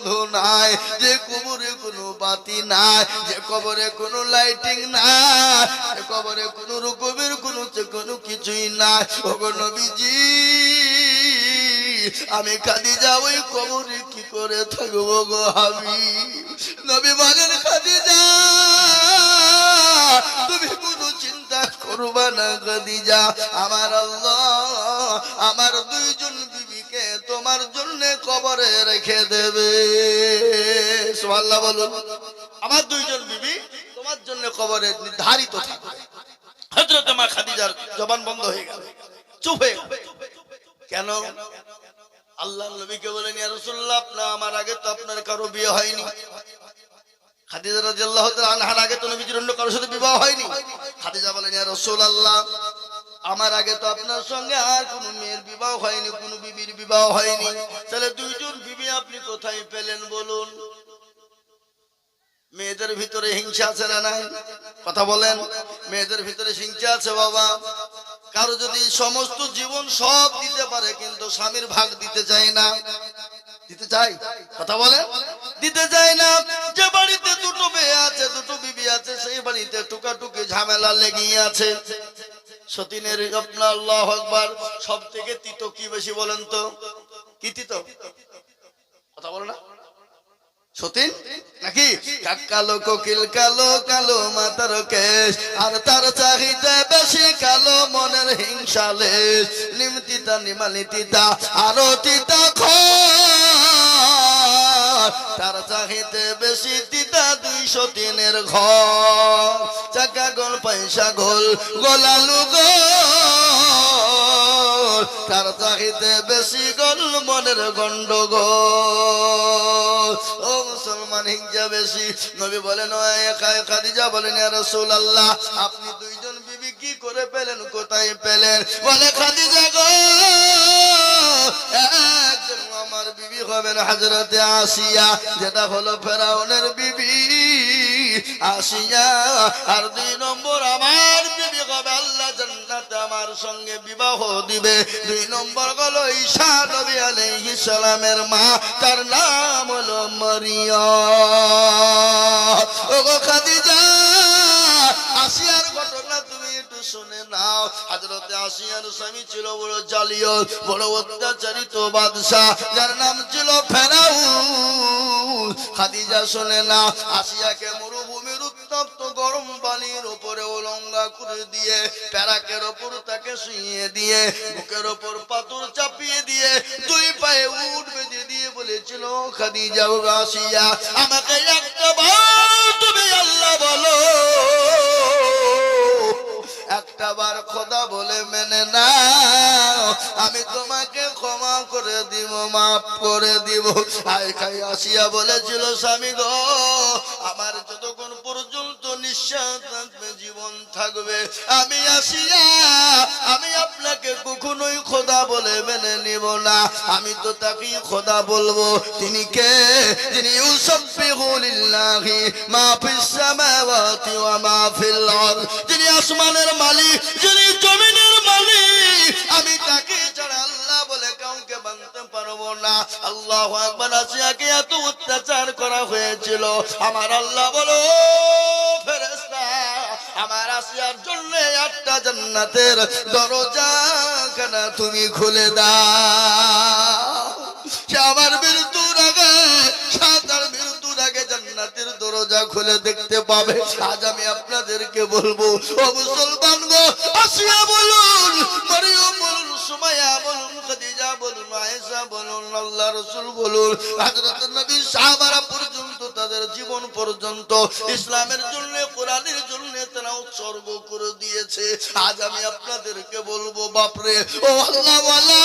বন্ধু নাই, যে কবরে কোনো বাতি নাই, যে কবরে কোনো লাইটিং নাই, যে কবরে কোনো রকমের কোনো কিছুই নাই। ওগো নবীজি, আমি খাদিজা ওই কবরে কি করে থাকবো গো হাবিব? নবী বলেন, খাদিজা তুমি কোনো চিন্তা করবা না খাদিজা, আমার আল্লাহ আমার দুইজন বিবিকে তোমার জন্য কবরে রেখে দেবে। সুবহানাল্লাহ বলুন। আমার দুইজন বিবি তোমার জন্য কবরে নির্ধারিত থাকবে। হযরত মা খাদিজার জবান বন্ধ হয়ে গেল, চুপ হয়ে গেল। কেন? আল্লাহর নবীকে বলেন, ইয়া রাসূলুল্লাহ, আপনার আমার আগে তো আপনার কারো বিয়ে হয়নি। খাদিজা রাদিয়াল্লাহু তাআলা আনহার আগে তো নবীজির অন্য কারোর সাথে বিবাহ হয়নি। খাদিজা বলেন, ইয়া রাসূলুল্লাহ, আমার আগে তো আপনার সঙ্গে আর কোনো মেয়ের বিবাহ হয়নি, কোনো বিবির বিবাহ হয়নি, তাহলে দুইজন বিবি আপনি কোথায় পেলেন বলুন? মেয়েদের ভিতরে হিংসা আছে না নাই? কথা বলেন। মেয়েদের ভিতরে হিংসা আছে বাবা। কারো যদি সমস্ত জীবন সব দিতে পারে কিন্তু স্বামীর ভাগ দিতে চায় না, দিতে চাই? কথা বলে, দিতে চায় না। যে বাড়িতে দুটো মেয়ে আছে, দুটো বিবি আছে, সেই বাড়িতে টুকাটুকি ঝামেলা লেগেই আছে। সতীনের আপনার আল্লাহু আকবার, সব থেকে তিতো কি বেশি বলেন তো? কি তিতো? কথা বলো না সতীন নাকি? কালো কোকিল কালো কালো মাথার কেশ, আর তার চাহিদা বেশি কালো মনের হিংসা লেশ। নিমতিতা নিমালি তিতা আরো তিতা খর, তার চাহিদা বেশি তিতা 203 ঘর। চাকা গোল পয়সা গোল গোলালু গোল, তার চাহিদা বেশি গোল মনের গন্ডগোল। ও মুসলমান, হিংসা বেশি। নবী বলেন, খাদিজা বলেন, ইয়া রাসূলুল্লাহ, আপনি দুইজন বিবি কি করে পেলেন, কোথায় পেলেন? বলে, খাদিজা গো, একজন আমার বিবি হবেন হযরতে আসিয়া, যেটা হলো ফেরাউনের বিবি আসিয়া। আর 2 নম্বর আমার বিবি হবে আল্লাহ জান্নাতে আমার সঙ্গে বিবাহ দিবে। 2 নম্বর হলো ঈসা নবী আলাইহিস সালামের মা, তার নাম হলো মারিয়াম। ওগো খাদিজা, আসিয়ার ঘটনা তুমি একটু শুনে নাও। হযরতে আসিয়ার স্বামী ছিল বড় জালিয়াত, বড় অত্যাচারিত বাদশা, যার নাম ছিল ফেরাউন। খাদিজা শুনে নাও, আসিয়াকে মরুভূমির উত্তপ্ত গরম পানির উপরে উলঙ্গা করে দিয়ে, প্যারাকের উপর তাকে শুইয়ে দিয়ে, বুকের উপর পাথর চাপিয়ে দিয়ে, 2 পায়ে উট বেঁধে দিয়ে বলেছিল, খাদিজা ও আসিয়া, আমাকে একটা বার তুমি আল্লাহ বলো, একটা বার খোদা বলে মেনে নাও, আমি তোমাকে ক্ষমা করে দিব, মাফ করে দিব। খাই আসিয়া বলেছিল, স্বামী গো, আমার যতক্ষণ পর্যন্ত নিঃশ্বাস থাকবে, জীবন থাকবে, আমি আসিয়া আমি আপনাকে কখনোই খোদা বলে মেনে নিব না। আমি তো তাকেই খোদা বলবো। তিনি কে? যিনি ইউসাব্বিহু লিল্লাহি মা ফিস সামাওয়াতি ওয়া মা ফিল আরদ, যিনি আসমানের মালিক, যিনি জমিনের মালিক, আমি তাকে ছাড়া আল্লাহ বলে কাউকে মানতে পারবো না। আল্লাহু আকবার। আসিয়াকে এত অত্যাচার করা হয়েছিল, আমার আল্লাহ বলো, ফেরেশতা, আমার আসিয়ার জন্য একটা জান্নাতের দরজা খানা তুমি খুলে দাও। সে আমার মৃত্যুর আগে, সাতার মৃত্যুর আগে জান্নাতের দরজা খুলে দেখতে পাবে। আজ আমি আপনাদেরকে বলবো, ও মুসলমান গো, আসিয়া বলুন, মারিয়াম বলুন, সুমাইয়া বলুন, খাদিজা বলুন, আয়েশা বলুন, আল্লাহ রাসূল বলুন, হযরত নবী সাহাবারা পর্যন্ত তাদের জীবন পর্যন্ত ইসলামের জন্য, কোরআনের জন্য তারা উৎসর্গ করে দিয়েছে। আজ আমি আপনাদেরকে বলবো, বাপরে ও আল্লাহ ওয়ালা,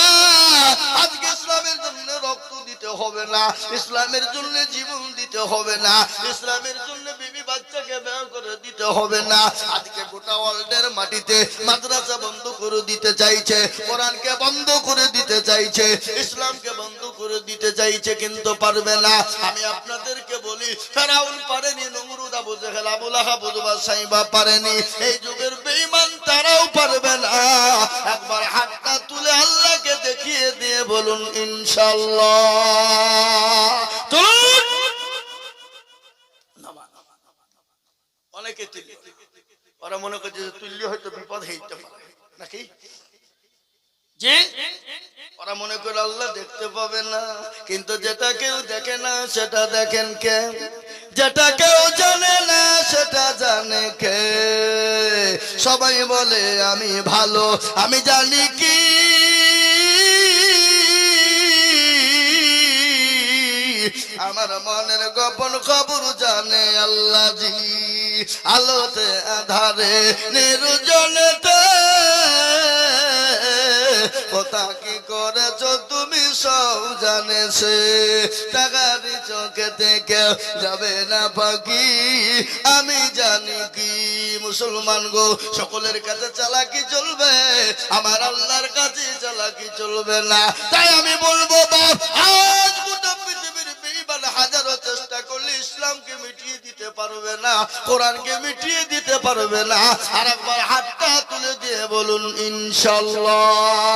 আজকে ইসলামের জন্য রক্ত দিতে হবে না, ইসলামের জন্য জীবন দিতে হবে না, ইসলামের জন্য বিবি বাচ্চাকে ব্যয় করে দিতে হবে না। আজকে গোটা ওয়ার্ল্ডের মাটিতে মাদ্রাসা বন্ধ করে দিতে চাইছে, কোরআনকে বন্ধ করে দিতে চাইছে, ইসলামকে বন্ধ করে দিতে চাইছে, কিন্তু পারবে না। আমি আপনাদেরকে বলি, ফেরাউন পারেনি, নমরুদ, আবু জেহেল, আবু লাহাব, উতবা, সাইবা পারেনি, এই যুগের বেঈমান তারাও পারবে না। একবার হাতটা তুলে আল্লাহকে দেখিয়ে দিয়ে বলুন ইনশাআল্লাহ। অনেকে তুল্য, ওরা মনে করছে যে তুল্য হয়তো বিপদ হইতে পারে নাকি, যে ওরা মনে করে আল্লাহ দেখতে পাবে না। কিন্তু যেটা কেউ দেখে না সেটা দেখেন কে? যেটা কেউ জানে না সেটা জানে কে? সবাই বলে আমি ভালো, আমি জানি কি আমার মনের গোপন খবর জানে আল্লাহ জি। আলোতে আধারে নির্জনেতে কথা কি করেছ তুমি সব জানেছে। টাকারি চোখে থেকে যাবে না পাখি, আমি জানি কি। মুসলমান গো, সকলের কাছে চালাকি চলবে, আমার আল্লাহর কাছে চালাকি চলবে না। তাই আমি বলবো বাপ, আজ গোটা পৃথিবীর বেঈমান হাজারো চেষ্টা করলে ইসলামকে মিটিয়ে দিতে পারবে না, কোরআনকে মিটিয়ে দিতে পারবে না। আর একবার হাতটা তুলে দিয়ে বলুন ইনশাআল্লাহ।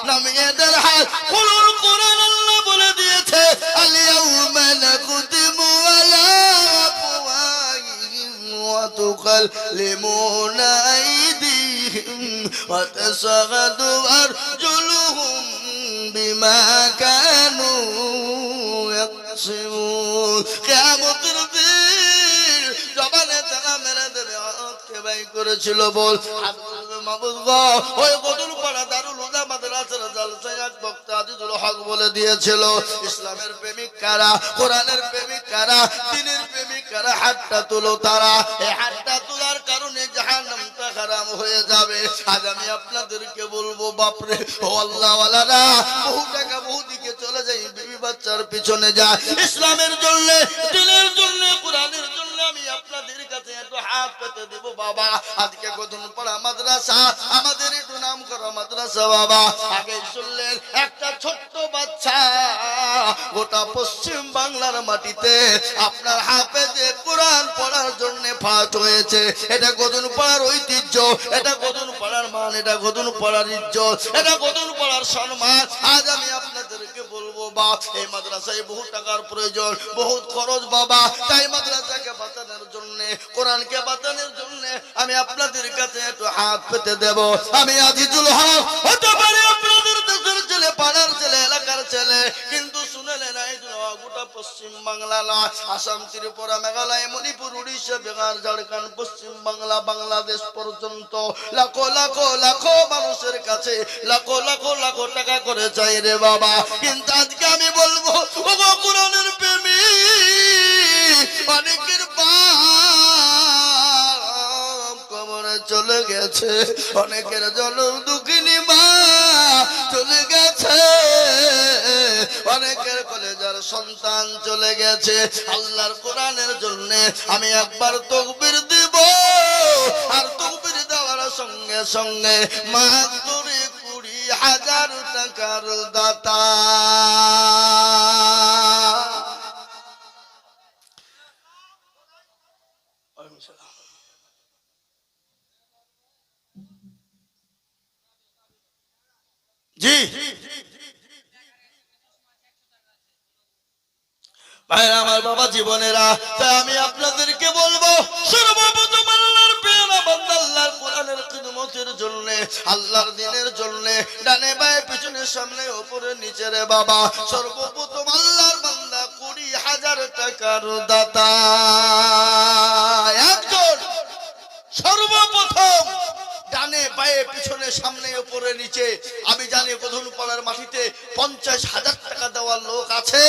নামিয়ে দেন হাত। কোরআন আল্লাহ বলে দিয়েছে আল-ইয়াউমা নাখতিমু আলা আফওয়াহিহিম ওয়া তুকাল্লিমুনা আইদিহিম ওয়া তাশহাদু আরজুলুহুম বিমা কানু ইয়াকসিবুন। কিয়ামতের দিন জবানে তালা মেরে দেবে, হাতকে বাই করেছিল বল হাত বলবে মাবুদ গো, ওই গদুল পাড়া দারুল হুদা মাদ্রাসার জালসায় এক বক্তা আজিজুল হক বলে দিয়েছিল ইসলামের প্রেমিক কারা, কোরআনের প্রেমিক কারা, দ্বীনের প্রেমিক কারা, হাতটা তুলো তারা। এই হাতটা তোলার কারণে জাহান্নামটা হারাম হয়ে যাবে। আজ আমি আপনাদেরকে বলবো বাপরে ও আল্লাহ ওয়ালারা, বহু টাকা বহু দিকে চলে যায়, বিবি বাচ্চার পিছনে যায়, ইসলামের জন্য, দ্বীনের জন্য, কোরআনের জন্য আমি আপনাদের কাছে একটু হাত পেতে দেব বাবা। আজকে গদন পাড়া মাদ্রাসা আমাদের একটু নাম করা মাদ্রাসা বাবা। আগে শুনলেন একটা ছোট্ট বাচ্চা গোটা পশ্চিম বাংলার মাটিতে আপনার হাফেজে কোরআন পড়ার জন্য ফাঁস হয়েছে। এটা গদন পাড়ার ঐতিহ্য, এটা গদন পাড়ার মান, এটা গদন পাড়ার ইজ্জত, এটা গদন পাড়ার সম্মান। আজ আমি আপনাদেরকে বলবো বাপ, এই মাদ্রাসায় বহু টাকার প্রয়োজন, বহুত খরচ বাবা। তাই মাদ্রাসাকে বাঁচানোর জন্য, কোরআনকে বাঁচানোর জন্য আমি আপনাদের কাছে একটু হাত পেতে দেব। আমি আজিজুল হক হতে পারি আপনাদের দেশের ছেলে, পাড়ার ছেলে, এলাকার ছেলে, কিন্তু শুনেলেন আজিজুল হক গোটা পশ্চিম বাংলা নয়, আসাম, ত্রিপুরা, মেঘালয়, মণিপুর, উড়িষ্যা, বিহার, ঝাড়খণ্ড, পশ্চিম বাংলা, বাংলাদেশ পর্যন্ত লাখো লাখো লাখো মানুষের কাছে লাখো লাখো লাখো টাকা করে চাই রে বাবা। কিন্তু আজকে আমি বলবো ওগো কোরআনের প্রেমিক, অনেকের বাপ কবরে চলে গেছে, অনেকের জনম দুঃখিনী মা চলে গেছে, অনেকের কলেজার সন্তান চলে গেছে। আল্লাহর কোরআনের জন্য আমি একবার তাকবীর দিব, আর তাকবীর দেওয়ার সঙ্গে সঙ্গে মাত্র 20,000 টাকার দাতা। জি ভাই আমার বাবা জীবনেরা, তাই আমি আপনাদেরকে বলবো সর্বপ্রথম আল্লাহর পেয়ারা বান্দা আল্লাহর কোরআনের খিদমতের জন্য, আল্লাহর দ্বীনের জন্য, ডানে বায়ে পিছনে সামনে উপরে নিচে রে বাবা, সর্বপ্রথম আল্লাহর বান্দা 20,000 টাকার দাতা একজন। সর্বপ্রথম ডানে বায়ে পিছনে সামনে উপরে নিচে, আমি জানি গধুল পাড়ার মাটিতে 50,000 টাকা দেওয়ার লোক আছে,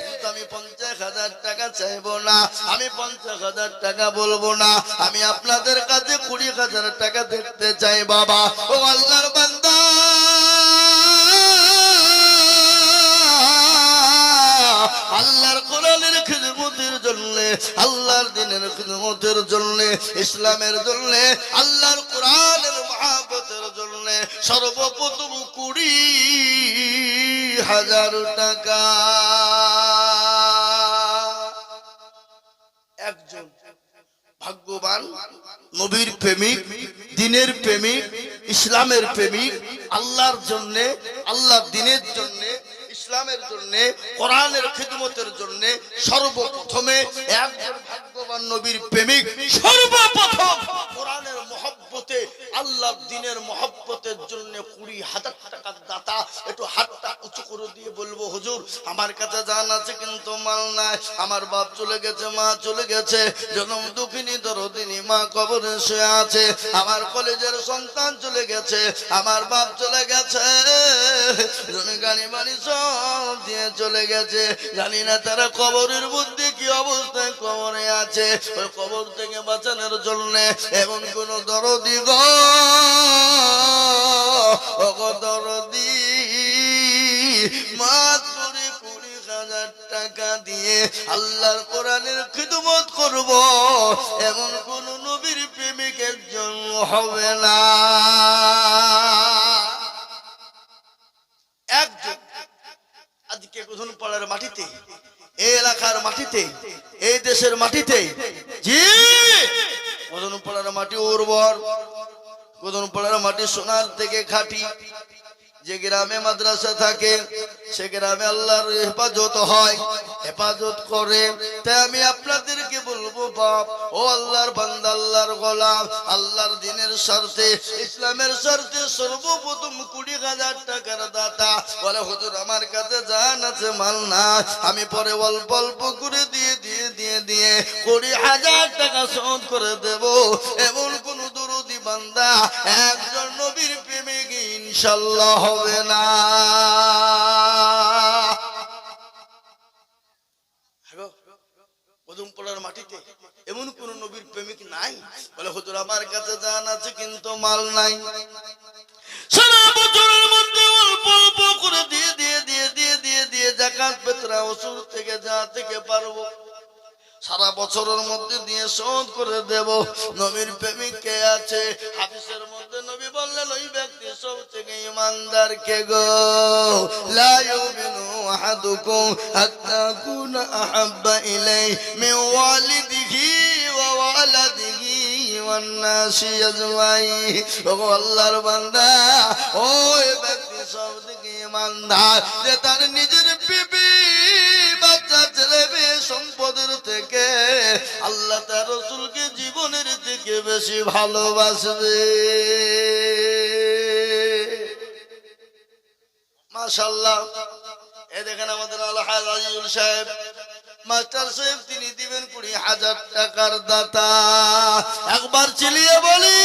কিন্তু আমি 50,000 টাকা চাইবো না, আমি 50,000 টাকা বলবো না, আমি আপনাদের কাছে 20,000 টাকা দেখতে চাই বাবা। ও আল্লাহর বান্দা, আল্লাহর কোরআনের খিদমতের জন্য, আল্লাহর দ্বীনের খিদমতের জন্য, ইসলামের জন্য, আল্লাহর কোরআনের মহব্বতের জন্য সর্বপ্রথম 20,000 টাকা একজন ভাগ্যবান নবীর প্রেমিক, দ্বীনের প্রেমিক, ইসলামের প্রেমিক, আল্লাহর জন্য, আল্লাহর দ্বীনের জন্য, ইসলামের জন্য, কোরআনের খিদমতের জন্য সর্বপ্রথমে একজন ভাগ্যবান নবীর প্রেমিক সর্বপ্রথম কোরআনের মহব্বতে, আল্লাহর দ্বীনের মহব্বতের জন্য 20,000 টাকার দাতা। একটু হাতটা উঁচু করে দিয়ে বলবো, হুজুর আমার কাছে জান আছে কিন্তু মাল নাই, আমার বাপ চলে গেছে, মা চলে গেছে, জনম দুঃখিনী দরদিনী মা কবরে শুয়ে আছে, আমার কলেজের সন্তান চলে গেছে, আমার বাপ চলে গেছে, গাড়ি বাড়ি সব দিয়ে চলে গেছে, জানি না তারা কবরের মধ্যে কি অবস্থায় কবরে আছে। ওই কবর থেকে বাঁচানোর জন্য এমন কোন দরদি গো দরদি মাত্র 20,000 টাকা দিয়ে আল্লাহর কোরআনের খিদমত করব, এমন কোন নবীর প্রেমিকের জন্য হবে না। একজন আজকে গোধনপাড়ার মাটিতে, এই এলাকার মাটিতে, এই দেশের মাটিতে, জি গোধনপাড়ার মাটি উর্বর, গোধনপাড়ার মাটি সোনার থেকে খাঁটি। যে গ্রামে মাদ্রাসা থাকে সে গ্রামে আল্লাহর হেফাজত হয়, হেফাজত করে। তাই আমি আপনাদেরকে বলবো, বাপ ও আল্লাহর বান্দা, আল্লাহর গোলাম, আল্লাহর দ্বীনের স্বার্থে, ইসলামের স্বার্থে সর্বপ্রথম 20,000 টাকার দাতা বলে, হুজুর আমার কাছে জান আছে মাল না, আমি পরে অল্প অল্প করে দিয়ে 20,000 টাকা শোধ করে দেব, এমন কোন দরদি বান্দা একজন নবীর প্রেমিক ইনশাআল্লাহ হবে না। গোধনপাড়ার মাটিতে এমন কোন নবীর প্রেমিক নাই বলে, হুজুর আমার কাছে জান আছে কিন্তু মাল নাই, সারা বছরের মধ্যে অল্প অল্প করে দিয়ে যাকাত ফিতরা ওসুল থেকে যা থেকে পারবো সারা বছরের মধ্যে দিয়ে শোধ করে দেব। নবীর প্রেমিক কে আছে? হাদিসের মধ্যে নবী বললেন, ওই ব্যক্তি সবথেকে ঈমানদার কে গো? লা ইউমিনু আহাদুকুম হাত্তা কুনা আহাব্বা ইলাইহি মিন ওয়ালিদিহি ওয়া ওয়ালাদিহি ওয়ান নাসি আজমাইন। ওগো আল্লাহর বান্দা, ওই ব্যক্তি সবথেকে ঈমানদার যে তার নিজের বিবি, বাচ্চা, ছেলে মেয়ে, সম্পদের থেকে আল্লাহ তার রাসূলকে জীবনের থেকে বেশি ভালোবাসবে। মাশাআল্লাহ। এই দেখেন আমাদের আলহাজ আজিজুল সাহেব, মাস্টার সাহেব, তিনি দিবেন 20,000 টাকার দাতা। একবার চিলিয়ে বলি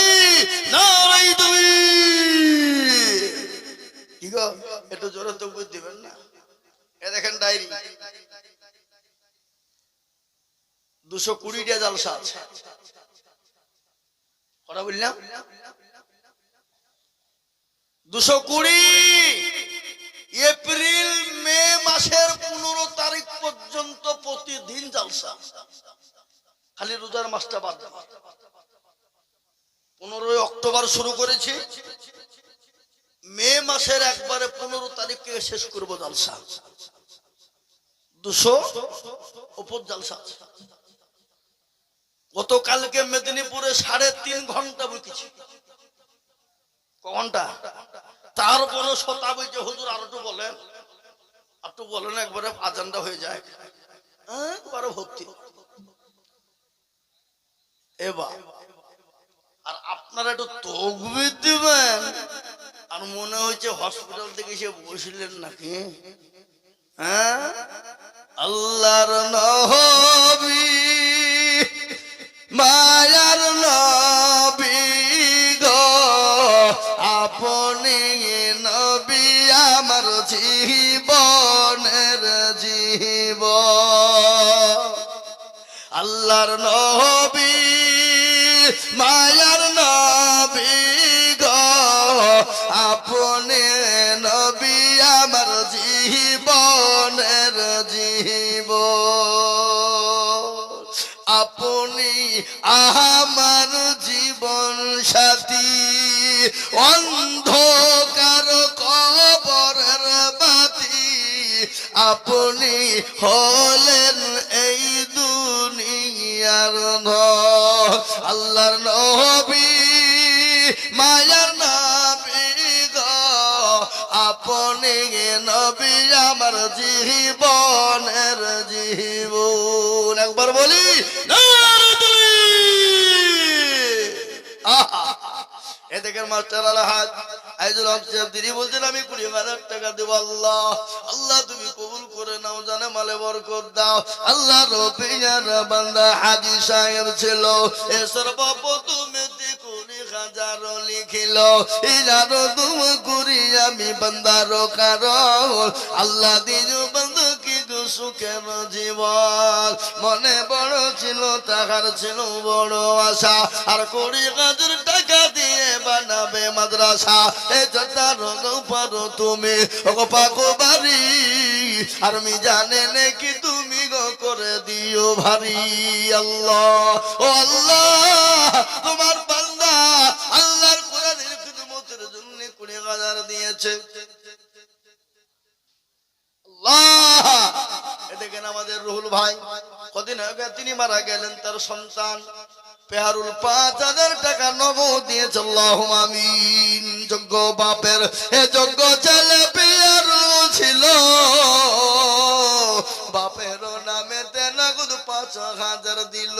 নারাই তাকবীর। কি গো, একটু জোরে তাকবীর দিবেন না? এ দেখেন ডায়েরি, 220টা জালসা আছে। কথা বললাম 220। এপ্রিল মে মাসের 15 তারিখ পর্যন্ত প্রতিদিন জালসা, খালি রোজার মাসটা বাদ। 15 অক্টোবর শুরু করেছি, মে মাসের একবারে 15 তারিখে শেষ করবো জালসা। 200 উপর জালসা। গতকালকে মেদিনীপুরে 3.5 ঘন্টা বইতেছি। ঘন্টা, তারপরে শতাবি যে হুজুর আর একটু বলেন, একবারে আজানটা হয়ে যায়, একবারে ভর্তি। এবার আর আপনারা একটু তাকবীর দিবেন। আর মনে হচ্ছে হসপিটাল থেকে এসে বসলেন নাকি? হ্যাঁ, আল্লাহর নবী, মায়ার নবী গো, আপনি নবী আমার জীবনের জীবন। আল্লাহর নবী, মায়ার নবী গো, আপনি নবী আমার জীবনের জীবন। আপনি আমার জীবন সাথী, অন্ধকার কবরের বাতি, আপনি হলেন এই দুনিয়ার ধন। আল্লাহর নবী, মায়ার নবী গো, আপনি আপনি নবী আমার জীবনের জীবন। একবার বলি এ দেখেন মাস্টার আলহাজ আইজুল হক সাহেব তিনি বলছেন আমি 20,000 টাকা দেব। আল্লাহ আল্লাহ তুমি কবুল করে নাও, জানে মালে বরকত দাও। আল্লাহ রবিয়ার বান্দা হাজী সাহেব ছিল এ সর্বপ্রথম 20,000 লিখিল ইজারো তুম করি আমি বান্দার কারণ আল্লাহ দিজু বন্ধু কি সুখের জীবন। মনে বড় ছিল টাকার ছিল বড় আশা আর 20,000 টাকা দিয়ে বানাবে মাদ্রাসা। এ যতার পারো তুমি পাকো বাড়ি আর আমি জানে নাকি তুমি গো করে দিও ভারী। আল্লাহ ও আল্লাহ তোমার বান্দা আল্লাহর কোরআনের খিদমতের জন্য 20,000 দিয়েছে। দেখেন আমাদের রুহুল ভাই কদিন আগে তিনি মারা গেলেন, তার সন্তান পেহারুল 5,000 টাকা নগদ দিয়েছে। আল্লাহুম্মা আমিন। যোগ্য বাপের এ যোগ্য ছেলে পেহারু ছিল, বাপের নামে নগদ 5,000 দিল।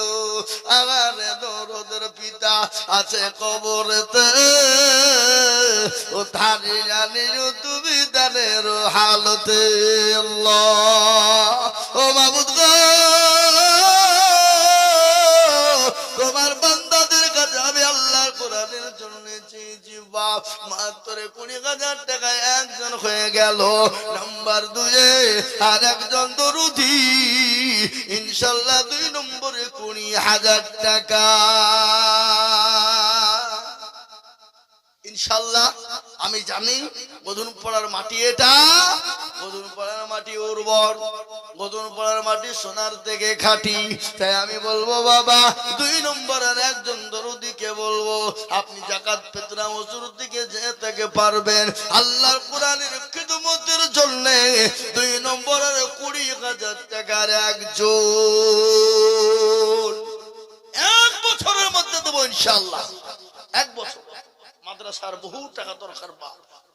আগারে দরদের পিতা আছে কবরেতে, ও ধারি জানি তুমি দানের হালতে। আল্লাহ ও মাবুদ গো তোমার বান্দাদের কাছে আমি আল্লাহর কোরআনের জন্য চেয়েছি বাপ মাত্র 20,000 টাকায় একজন হয়ে গেল। নাম্বার 2 আর একজন দরুদি ইনশাআল্লাহ 2 নম্বরে 20,000 টাকা ইনশাআল্লাহ। আমি জানি গদুনপাড়ার মাটি, এটা গদুনপাড়ার মাটি উর্বর, গদুনপাড়ার মাটি সোনার থেকে খাঁটি। তাই আমি বলবো বাবা 2 নম্বরের একজন দরুদিকে বলবো আপনি যাকাত ফিতরা ওজুর দিকে যেতে পারবেন আল্লাহর কোরআনের খিদমতের জন্য 2 নম্বরের 20,000 টাকার একজন 1 বছরের মধ্যে দেবো ইনশাআল্লাহ। 1 বছর মাদ্রাসার বহু টাকা দরকার, বা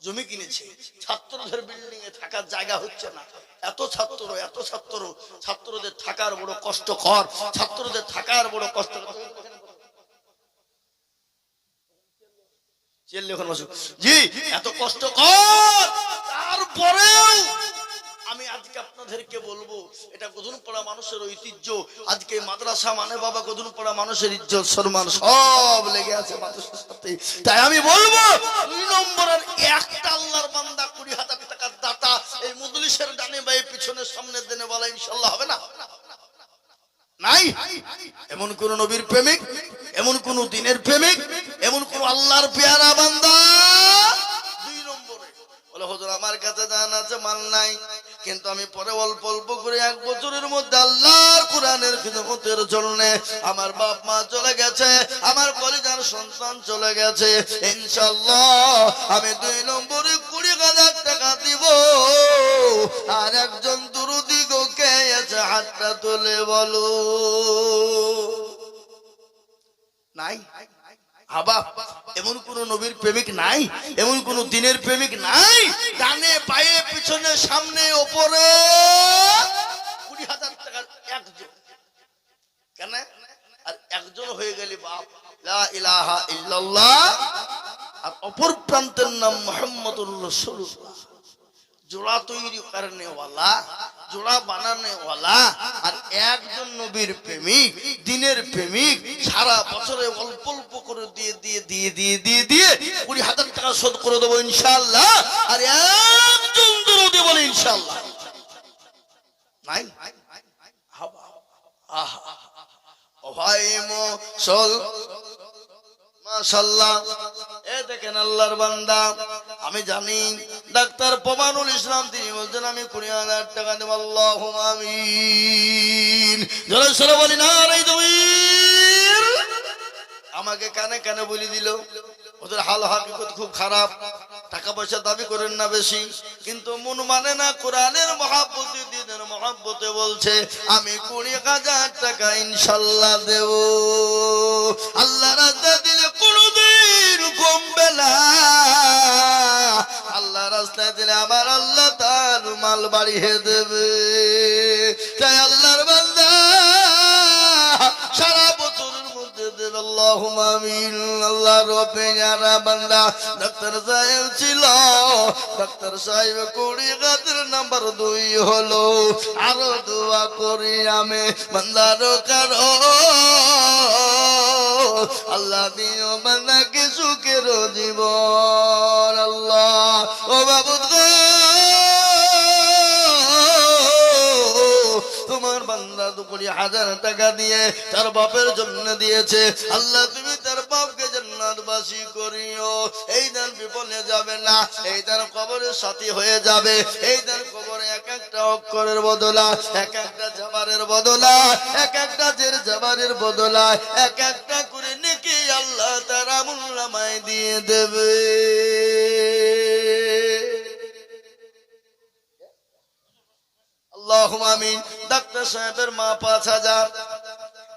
জমি কিনেছে, ছাত্রদের বিল্ডিং এ থাকার জায়গা হচ্ছে না, এত ছাত্র ছাত্রদের থাকার বড় কষ্টকর, ছাত্রদের থাকার বড় কষ্ট। জি এত কষ্টকর, তারপরেও আমি আজকে আপনাদেরকে বলবো এটা গদুনপাড়া মানুষের ঐতিহ্য। আজকে মাদ্রাসা মানে বাবা গদুনপাড়া মানুষের ইজ্জত সম্মান সব লেগে আছে মাদ্রাসার সাথে। তাই আমি বলবো 2 নম্বরের একটা আল্লাহর বান্দা 20,000 টাকার দাতা এই মজলিসের ডানে বাই পিছনের সামনের দিনে বলা ইনশাআল্লাহ হবে না? নাই এমন কোন নবীর প্রেমিক, এমন কোন দিনের প্রেমিক, এমন কোন আল্লাহর পেয়ারা বান্দা 2 নম্বরে বলে হুজুর আমার কাছে জান আছে মাল নাই, কিন্তু আমি পরে অল্প অল্প করে 1 বছরের মধ্যে আল্লাহর কোরআনের খিদমতের জন্য আমার বাপ মা চলে গেছে, আমার কলিজার সন্তান চলে গেছে, ইনশাআল্লাহ আমি 2 নম্বরে 20,000 টাকা দিব। আর একজন দুরুদি গো কে আছে হাতটা তুলে বলো। নাই আবা এমন কোন নবীর প্রেমিক নাই, এমন কোন দিনের প্রেমিক নাই ডানে পায়ে পিছনে সামনে ওপরে 20,000 টাকার একজন। কেন? আর একজন হয়ে গেলি বাপ লা ইলাহা ইল্লাল্লাহ আর অপর প্রান্তের নাম মুহাম্মদুর রাসূলুল্লাহ। জোড়া তৈরি করনে ওয়ালা, জোড়া বানানে ওয়ালা আর একজন নবীর প্রেমিক, দিনের প্রেমিক, সারা বছরে অল্প অল্প করে দিয়ে দিয়ে দিয়ে দিয়ে দিয়ে দিয়ে 20,000 টাকা শোধ করে দেবো ইনশাআল্লাহ। আর একজন দরুদি বলে ইনশাআল্লাহ নাই। ও ভাই মুসল মাশাআল্লাহ। এ দেখেন আল্লাহর বান্দা আমি জানি ডাক্তার প্রমানুল ইসলাম তিনি বলছেন আমি 20,000 টাকা দেব। আল্লাহুম্মা আমিন। জোরে সোরে বলি না রে তাকবীর। আমাকে কানে কানে বলে দিল ওদের হাল হাকিকত খুব খারাপ, টাকা পয়সা দাবি করেন না বেশি, কিন্তু মন মানে না কোরআনের মহব্বতে দ্বীনের মহব্বতে বলছে আমি 20,000 টাকা ইনশাআল্লাহ দেব। আল্লাহ রাস্তায় দিলে কোনদিন কমবে না, আল্লাহ রাস্তায় রাস্তায় দিলে আমার আল্লাহ তার মাল বাড়িয়ে দেবে। তাই আল্লাহর বান্দা সারা বছরের মধ্যে দেবে আল্লাহুম্মা আমিন। আল্লাহ রবে যারা বান্দা ডাক্তার সাহেব ছিল, ডাক্তার সাহেব কুড়ি গাছের নাম্বার 2 হলো। আরো দোয়া করি আমি বান্দার কারো আল্লাহ দিও বান্দাকে সুখের জীবন। আল্লাহ ও বাবুদ গো, তোমার বান্দা 2,000 টাকা দিয়ে তার বাপের জন্য দিয়েছে। আল্লাহ তুমি তার বাপকে জান্নাতবাসী করিও। এই দান বিপদে যাবে না, এই দান কবরের সাথী হয়ে যাবে। এই দান কবরে এক একটা অক্ষরের বদলা, এক একটা জাবারের বদলা, এক একটা জের জাবারের বদলা, এক একটা করে নেকি আল্লাহ তার আমুলনামায় দিয়ে দেবে। আল্লাহুম্মা আমিন। ডাক্তার সাহেবের মা 5,000,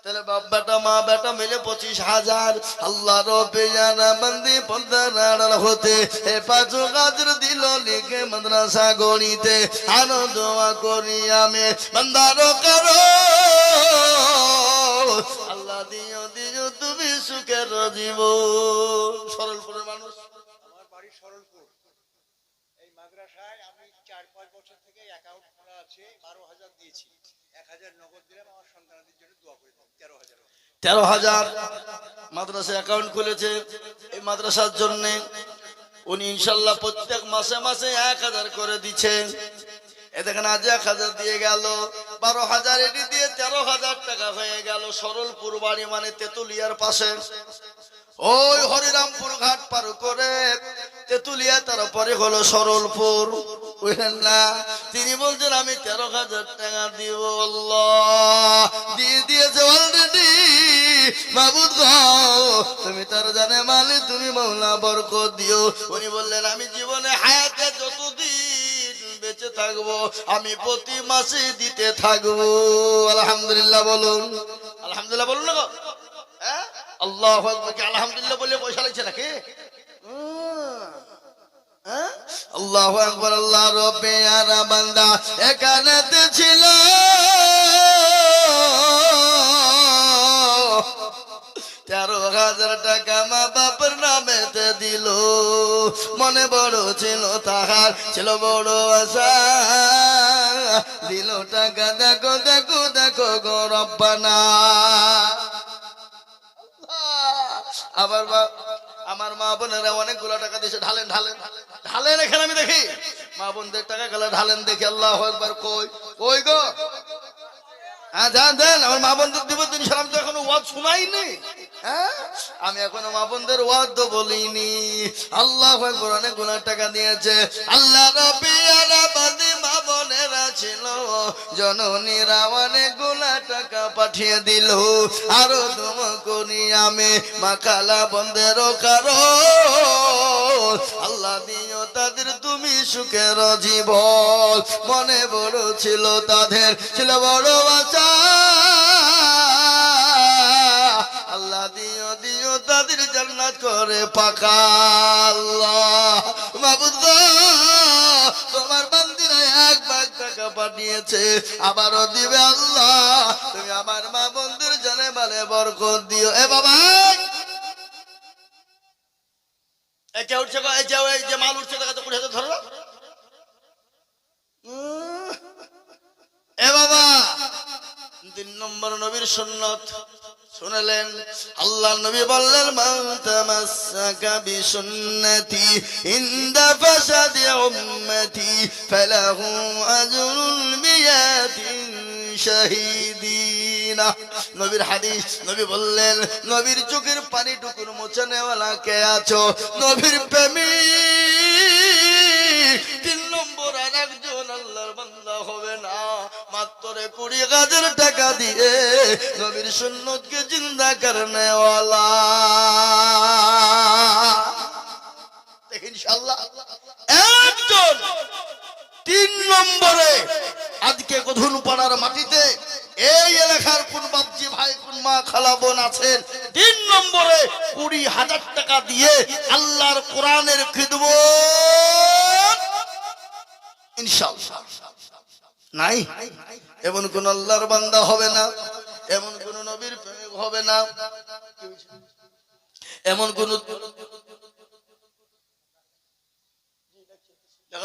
তাহলে বাপ বেটা মা বেটা মিলে 25,000। আল্লাহ রবে জানা বন্দি পদ্মার আড়াল হতে এ 5 গাজর দিল লিখে মাদ্রাসা গড়িতে। আনো দোয়া করি আমি বান্দার কারো আল্লাহ দিও দিও তুমি সুখের জীবন। সরলপুরের মানুষ, আমার বাড়ি সরলপুর। এই মাদ্রাসায় আমি 4-5 বছর থেকে অ্যাকাউন্ট খোলা আছে। 12,000 দিয়েছি, 1,000 নগদ দিলাম আমার সন্তানদের জন্য দোয়া করে দিলাম। 13,000 মাদ্রাসা অ্যাকাউন্ট খুলেছে এই মাদ্রাসার জন্য। উনি ইনশাল্লাহ প্রত্যেক মাসে মাসে 1,000 করে দিচ্ছে। এ দেখেন আজ 1,000 দিয়ে গেল, 12,000 এটি দিয়ে 13,000 টাকা হয়ে গেল। সরলপুর বাড়ি মানে তেতুলিয়ার পাশে, ওই হরিরামপুর ঘাট পার করে তেতুলিয়া, তারপরে হলো সরলপুর, বুঝলেন না? তিনি বলছেন আমি 13,000 টাকা দিব। আল্লাহ দিয়ে দিয়েছে অলরেডি। মাবুদ গো তুমি তার জানে মালিক, তুমি মাওলা বরকত দিও। উনি বললেন আমি জীবনে হায়াতে যতদিন বেঁচে থাকবো আমি প্রতি মাসে দিতে থাকবো। আলহামদুলিল্লাহ বলুন, আলহামদুলিল্লাহ বলুন না গো। হ্যাঁ আল্লাহু আকবার। কি আলহামদুলিল্লাহ বলে পয়সা লাগছে নাকি? আল্লাহু আকবার। আল্লাহ রব্বে আরা বান্দা এখানেতে ছিল 13,000 টাকা মা বাপের নামেতে দিল। মনে বড় ছিল তাহার, ছিল বড় আশা, দিল টাকা। দেখো দেখো দেখো গো রব্বানা। আবার আমার মা বোনেরা অনেকগুলো টাকা দিয়েছে। ঢালেন ঢালেন ঢালেন, এখানে আমি দেখি মা বোনদের টাকা গেলে ঢালেন দেখি। আল্লাহু আকবার। কই কই গো? হ্যাঁ যান দেন, আমার মা বোনদের দিব দিন। সালাম তো এখনো ওয়াজ শোনাইনি। হ্যাঁ আমি এখনো মা বোনদের ওয়াজ তো বলিনি। আল্লাহু আকবার। অনেকগুলো টাকা দিয়েছে। আল্লাহ রব্বি আলা বান্দি মা বোনেরা ছিল জননীরা অনেকগুলো টাকা পাঠিয়ে দিল। আরো দম করি আমি মা খালা বন্ধেরও কারো আল্লাহ দিও তাদের তুমি সুখের জীবন। মনে বড় ছিল তাদের, ছিল বড় আশা, আল্লাহ দিও দিও তাদের জান্নাত করে পাকা। আল্লাহ মাবুদ গো তোমার বান্দিরা 1 ভাগ টাকা পাঠিয়েছে, আবারও দিবে। আল্লাহ তুমি আমার মা বন্ধুর জানে বলে বরকত দিও। এ বাবা এটা উঠছে, এই যে মাল উঠছে দেখা তো 20,000 ধরো। এ বাবা 3 নম্বর নবীর সুন্নত শুনলেন। আল্লাহ নবী বললেন মান তামাসসাকা বিসুন্নতি ইনদা ফাসাদি উম্মতি ফালাহু আজরুল মিয়াতিন শাহীদিনা। নবীর হাদিস, নবী বললেন নবীর চোখের পানি টুকুর মোছা নেওয়ালা কে আছো? নবীর প্রেমিক। 3 নম্বর আর একজন আল্লাহর বান্দা হবে না, মাত্র 20,000 টাকা দিয়ে নবীর সুন্নতকে জিন্দা করনে ওয়ালা। ইনশাআল্লাহ একজন। 3 নম্বরে আজকে গধুনপাড়ার মাটিতে এই এলাকার কোন বাপজি ভাই কোন মা খালা বোন আছেন 3 নম্বরে 20,000 টাকা দিয়ে আল্লাহর কোরআনের খিদমত ইনশাআল্লাহ নাই। এমন কোন আল্লাহর বান্দা হবে না, এমন কোন নবীর প্রেমিক হবে না, এমন কোন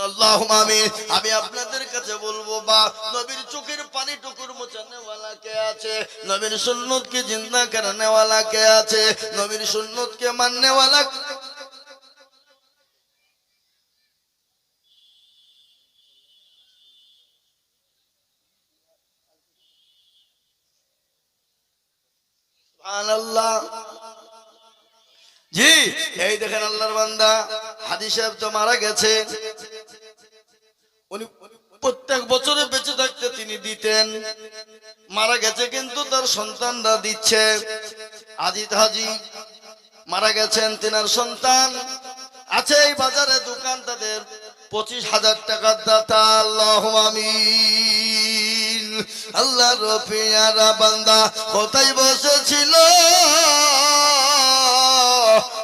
আল্লাহুম্মা আমিন। আমি আপনাদের কাছে বলবো, বা নবীর চোখের পানি টুকুর মোছানে ওয়ালা কে আছে? নবীর সুন্নত কে জিন্দা করনে ওয়ালা কে আছে? নবীর সুন্নত কে মাননে ওয়ালা সুবহানাল্লাহ। জি, এই দেখেন আল্লাহর বান্দা হাদী সাহেব তো মারা গেছে, উনি প্রত্যেক বছরে বেঁচে থাকতে তিনি দিতেন, মারা গেছে কিন্তু তার সন্তানরা দিচ্ছে। আজিদ হাজি মারা গেছেন, তিনার সন্তান আছে এই বাজারে দোকান, তাদের 25,000 টাকার দাতা। আল্লাহুম্মা আমিন। আল্লাহর পেয়ারা বান্দা কোথায় বসেছিল,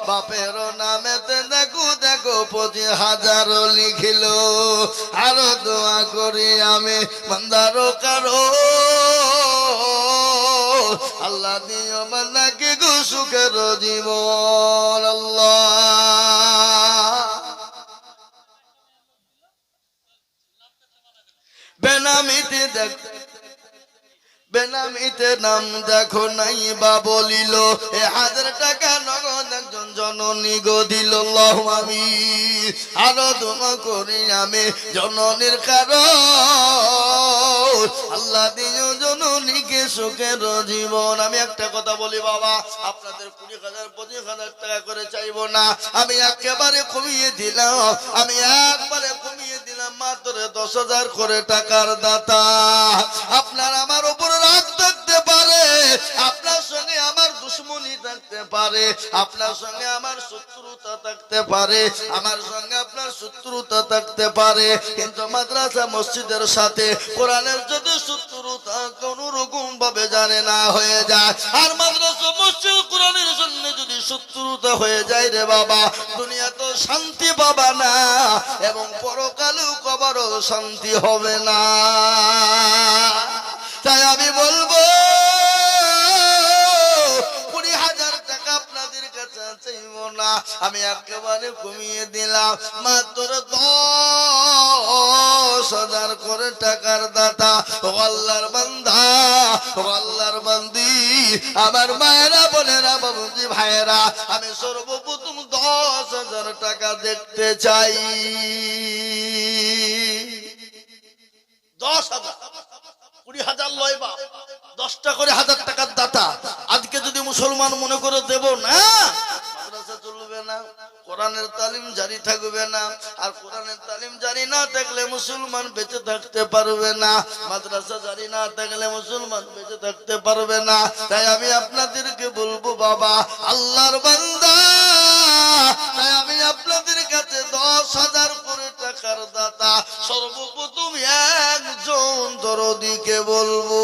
বাপের নামেতে দেখো দেখো 25,000 লিখিল। আরো দোয়া করি আমি বান্দারও কারো, আল্লাহ দিও বান্দাকে গো সুখের জীবন। আল্লাহ বেনামিতে দেখ, বেনামিতে নাম দেখো নাই বা বলিল, 1,000 টাকা নগদ একজন জননী গো দিল। আল্লাহুম্মা আমিন। আরো দোয়া করি আমি জননীর কারণ, আল্লাহ দিও জননীকে সুখের জীবন। আমি একটা কথা বলি বাবা, আপনাদের 20,000 25,000 টাকা করে চাইবো না, আমি একেবারে কমিয়ে দিলাম, আমি একবারে কমিয়ে দিলাম, মাত্র 10,000 করে টাকার দাতা। আপনার আমার উপর রাগ থাকতে পারে, আপনার সঙ্গে আমার দুশ্মনী থাকতে পারে, আপনার সঙ্গে আমার শত্রুতা থাকতে পারে, আমার সঙ্গে আপনার শত্রুতা থাকতে পারে, কিন্তু মাদ্রাসা মসজিদের সাথে কোরআনের যদি শত্রুতা কোন রকম ভাবে জানে না হয়ে যায়, আর মাদ্রাসা মসজিদ কোরআনের জন্য যদি শত্রুতা হয়ে যায় রে বাবা, দুনিয়া তো শান্তি পাবা না, এবং পরকালেও কবরও শান্তি হবে না। তাই আমি বলবো 20,000 টাকা আপনাদের কাছে চাইব না, আমি একেবারে কমিয়ে দিলাম, মাত্র 10,000 করে টাকার দাতা। ও আল্লাহর বান্দা, ও আল্লাহর বান্দি, আমার মায়েরা বোনেরা বাবুজি ভাইয়েরা, আমি সর্বপ্রথম 10,000 টাকা দেখতে চাই। 10,000 20,000 লয় বা 10টা করে 1,000 টাকার দাতা। আজকে যদি মুসলমান মনে করে দেব না, মাদ্রাসা চলবে না, কোরআনের তালিম জারি থাকবে না, আর কোরআনের তালিম জারি না থাকলে মুসলমান বেঁচে থাকতে পারবে না, মাদ্রাসা জারি না থাকলে মুসলমান বেঁচে থাকতে পারবে না। তাই আমি আপনাদেরকে বলবো বাবা, আল্লাহর বান্দা, তাই আমি আপনাদের কাছে 10,000 করে টাকার দাতা সর্বপ্রথম একজন দরদিকে বলবো।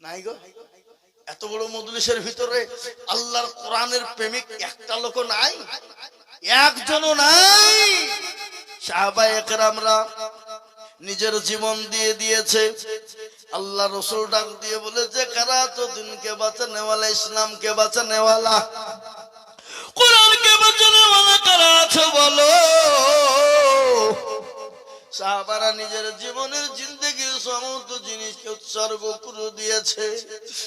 নাই গো, এত বড় মজলিসের ভিতরে আল্লাহর কোরআনের প্রেমিক একটা লোক নাই, একজনও নাই। সাহাবায়ে কেরামরা নিজের জীবন দিয়ে দিয়েছে। আল্লাহ রসুল ডাক দিয়ে বলেছে, কারা তো দিনকে বাঁচানে ওয়ালা, ইসলামকে বাঁচানে ওয়ালা, কোরআনকে বাঁচানে ওয়ালা কারা আছে বলো? সাহাবারা নিজের জীবনের জিন্দেগির সমস্ত জিনিসকে উৎসর্গ করে দিয়েছে।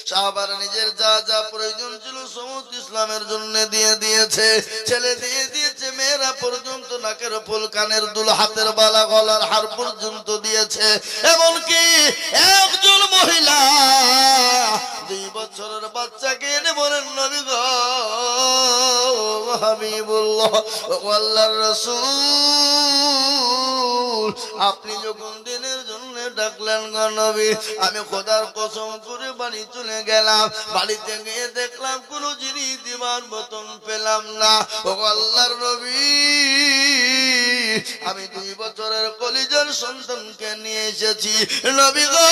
সাহাবারা নিজের যা যা প্রয়োজন ছিল সমস্ত ইসলামের জন্য দিয়ে দিয়েছে। ছেলে দিয়ে দিয়েছে, মেয়েরা পর্যন্ত নাকের ফুল, কানের দুল, হাতের বালা, গলার হার পর্যন্ত দিয়েছে। এমনকি একজন মহিলা 2 বছরের বাচ্চাকে এনে বলেন, নবী গো, হাবিবুল্লাহ, আল্লাহর রাসূল, আপনি যখন দিনের জন্য ডাকলেন গো নবী, আমি খোদার কসম করে বাড়ি চলে গেলাম, বাড়িতে গিয়ে দেখলাম কোনো জিনিস দিবার মতন পেলাম না। ও আল্লাহর নবী, আমি 2 বছরের কলিজার সন্তানকে নিয়ে এসেছি, নবী গো,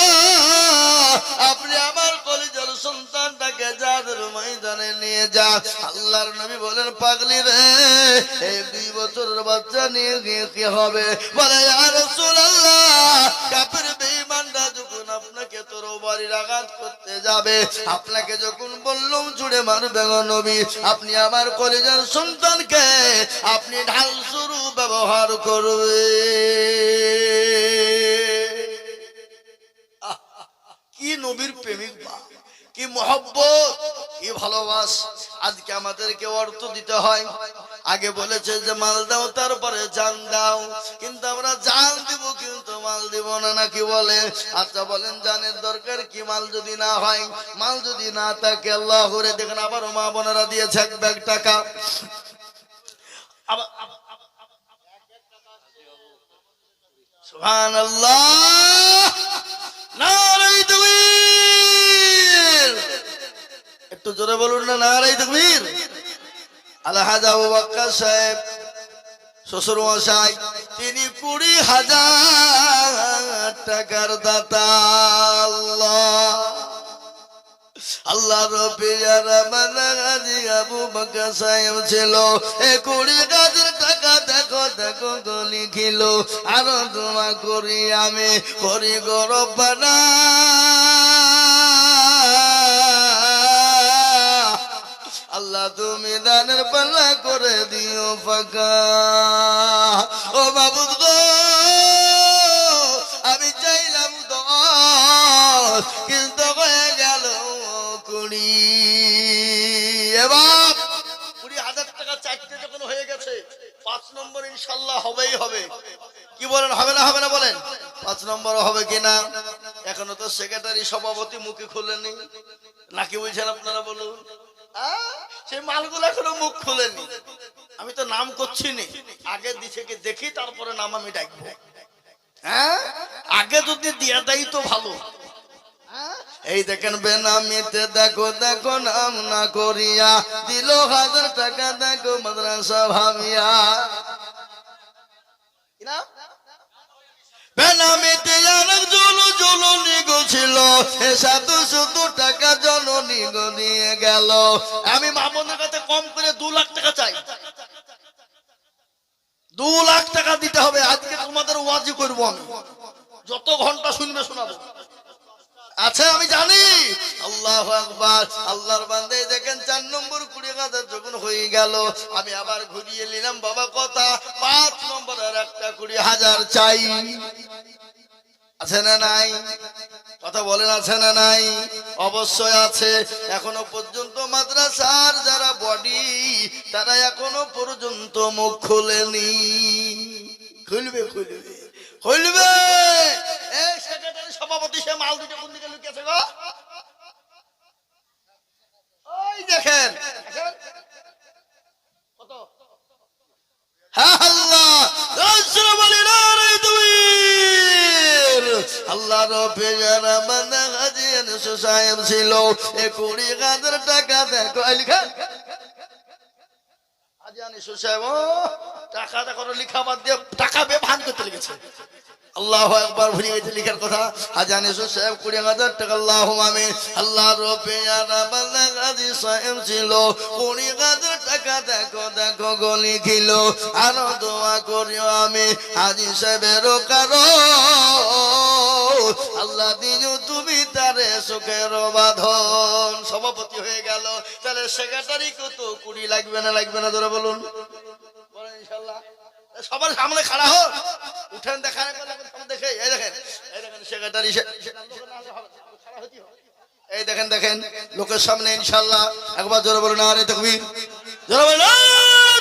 আপনি আমার কলিজার সন্তানটাকে জাহাদের ময়দানে নিয়ে যা। আল্লাহর নবী বলেন, পাগলি রে, এই 2 বছরের বাচ্চা নিয়ে গিয়ে কি হবে? বলে, ইয়া রাসূলুল্লাহ, কাফের বেঈমানরা যখন আপনাকে তরবারির আঘাত করতে যাবে, আপনাকে যখন বললাম জুড়ে মারবে গো নবী, আপনি আমার কলিজার সন্তানকে আপনি ঢাল শুরু ব্যবহার করবে। কি নবীর প্রেমিক বা কি মহব্বত, কি ভালোবাস। আজকে আমাদেরকে অর্থ দিতে হয়। আগে বলেছে যে মাল দাও তারপরে জান দাও, কিন্তু আমরা জান দিব কিন্তু মাল দিব না, নাকি বলে? আচ্ছা বলেন, জানের দরকার কি মাল যদি না হয়? মাল যদি না থাকে, আল্লাহ করে দেখেন আবার মা বোনেরা দিয়েছে 1 ব্যাগ টাকা। সুবহানাল্লাহ, নারে তাকবীর, একটু জোরে বলুন না, নারে তাকবীর। আলহাজ আবু বকর সাহেব শ্বশুর মশাই, তিনি 20,000 টাকার দাতা। আল্লাহ আল্লাহ রব্বির মানাজি আবু বকর সাহেব ছিল 20,000 টাকা। দেখো দেখো গলি খিলো, আরো দোয়া করি আমি, করি গো রব্বানা, আল্লাহ তুমি দানের পাল্লা করে দিও ফাঁকা। ও বাবু গো, আমি চাইলাম 10 কিন্তু হয়ে গেল 20। এবার 20,000 টাকা চারটে যখন হয়ে গেছে, 5 নম্বর ইনশাল্লাহ হবেই হবে। কি বলেন, হবে না হবে না বলেন? 5 নম্বর হবে কিনা? এখনো তো সেক্রেটারি সভাপতি মুখে খুলেনি, নাকি বলছেন আপনারা বলুন? সেই মালগুলো এখনো মুখ খুলেনি। আমি তো নাম করছি নি, আগে দিছে কি দেখি, তারপরে নাম আমি ডাকবো। হ্যাঁ, আগে যদি দিয়া দেয় তো ভালো। এই দেখেন, বেনামিতে দেখো দেখো নাম না করিয়া দিল 1000 টাকা, দেখো মাদ্রাসা ভাবিয়া। বেনামিতে অনেক জননী গো ছিল, 700 টাকা জননী গো দিয়ে গেল। আমি মামুনের কাছে কম করে 2 লাখ টাকা চাই। 2 লাখ টাকা দিতে হবে। আজকে তোমাদের ওয়াজি করবো আমি, যত ঘন্টা শুনবে শোনাবো। আচ্ছা, আমি জানি। আল্লাহু আকবার। আল্লাহর বান্দা, দেখেন 4 নম্বর 20,000 যখন হয়ে গেল, আমি আবার ঘুরিয়ে নিলাম বাবা কথা, 5 নম্বর আর একটা 20,000 চাই। আছে না নাই? কথা বলেন, আছে না নাই? অবশ্যই আছে। এখনো পর্যন্ত মাদ্রাসার যারা বডি, তারা এখনো পর্যন্ত মুখ খোলেনি। খুলবে খুলবে খুলবে। এই সেক্রেটারি সভাপতি, সে মাল দুটো কোন দিকে লুকিয়েছে গো? ওই দেখেন কত। হ্যাঁ, আল্লাহ আল্লাহ রব্বির বান্দা হাজী আনিস সাহেব ছিল 20,000 টাকা। দেখো লিখা হাজী আনিস সাহেব, টাকা দেখো লিখা বাদ দিয়ে টাকা বেভান করতে লেগেছে। আল্লাহু আকবার, ভুলে গেছে লিখার কথা। হাজী আনিস সাহেব 20,000 টাকা। আল্লাহুম্মা আমিন। আল্লাহ রব্বির বান্দা হাজী সাহেব ছিল 20,000 টাকা। দেখো দেখো গলি খিল, আরো দোয়া করিও আমি হাজী সাহেবের কারো, আল্লাহ দিও তুমি তারে সুখের বাঁধন। সভাপতি হয়ে গেল, তাহলে সেক্রেটারি কত 20 লাগবে না লাগবে না? ধরে বলুন, বলেন ইনশাআল্লাহ। সবার সামনে খাড়া হোক, উঠেন দেখান দেখে। এই দেখেন, এই দেখেন সেক্রেটারি, এই দেখেন দেখেন লোকের সামনে ইনশাআল্লাহ। একবার জোরে বলুন নারে তাকবীর, জোরে বলুন নারে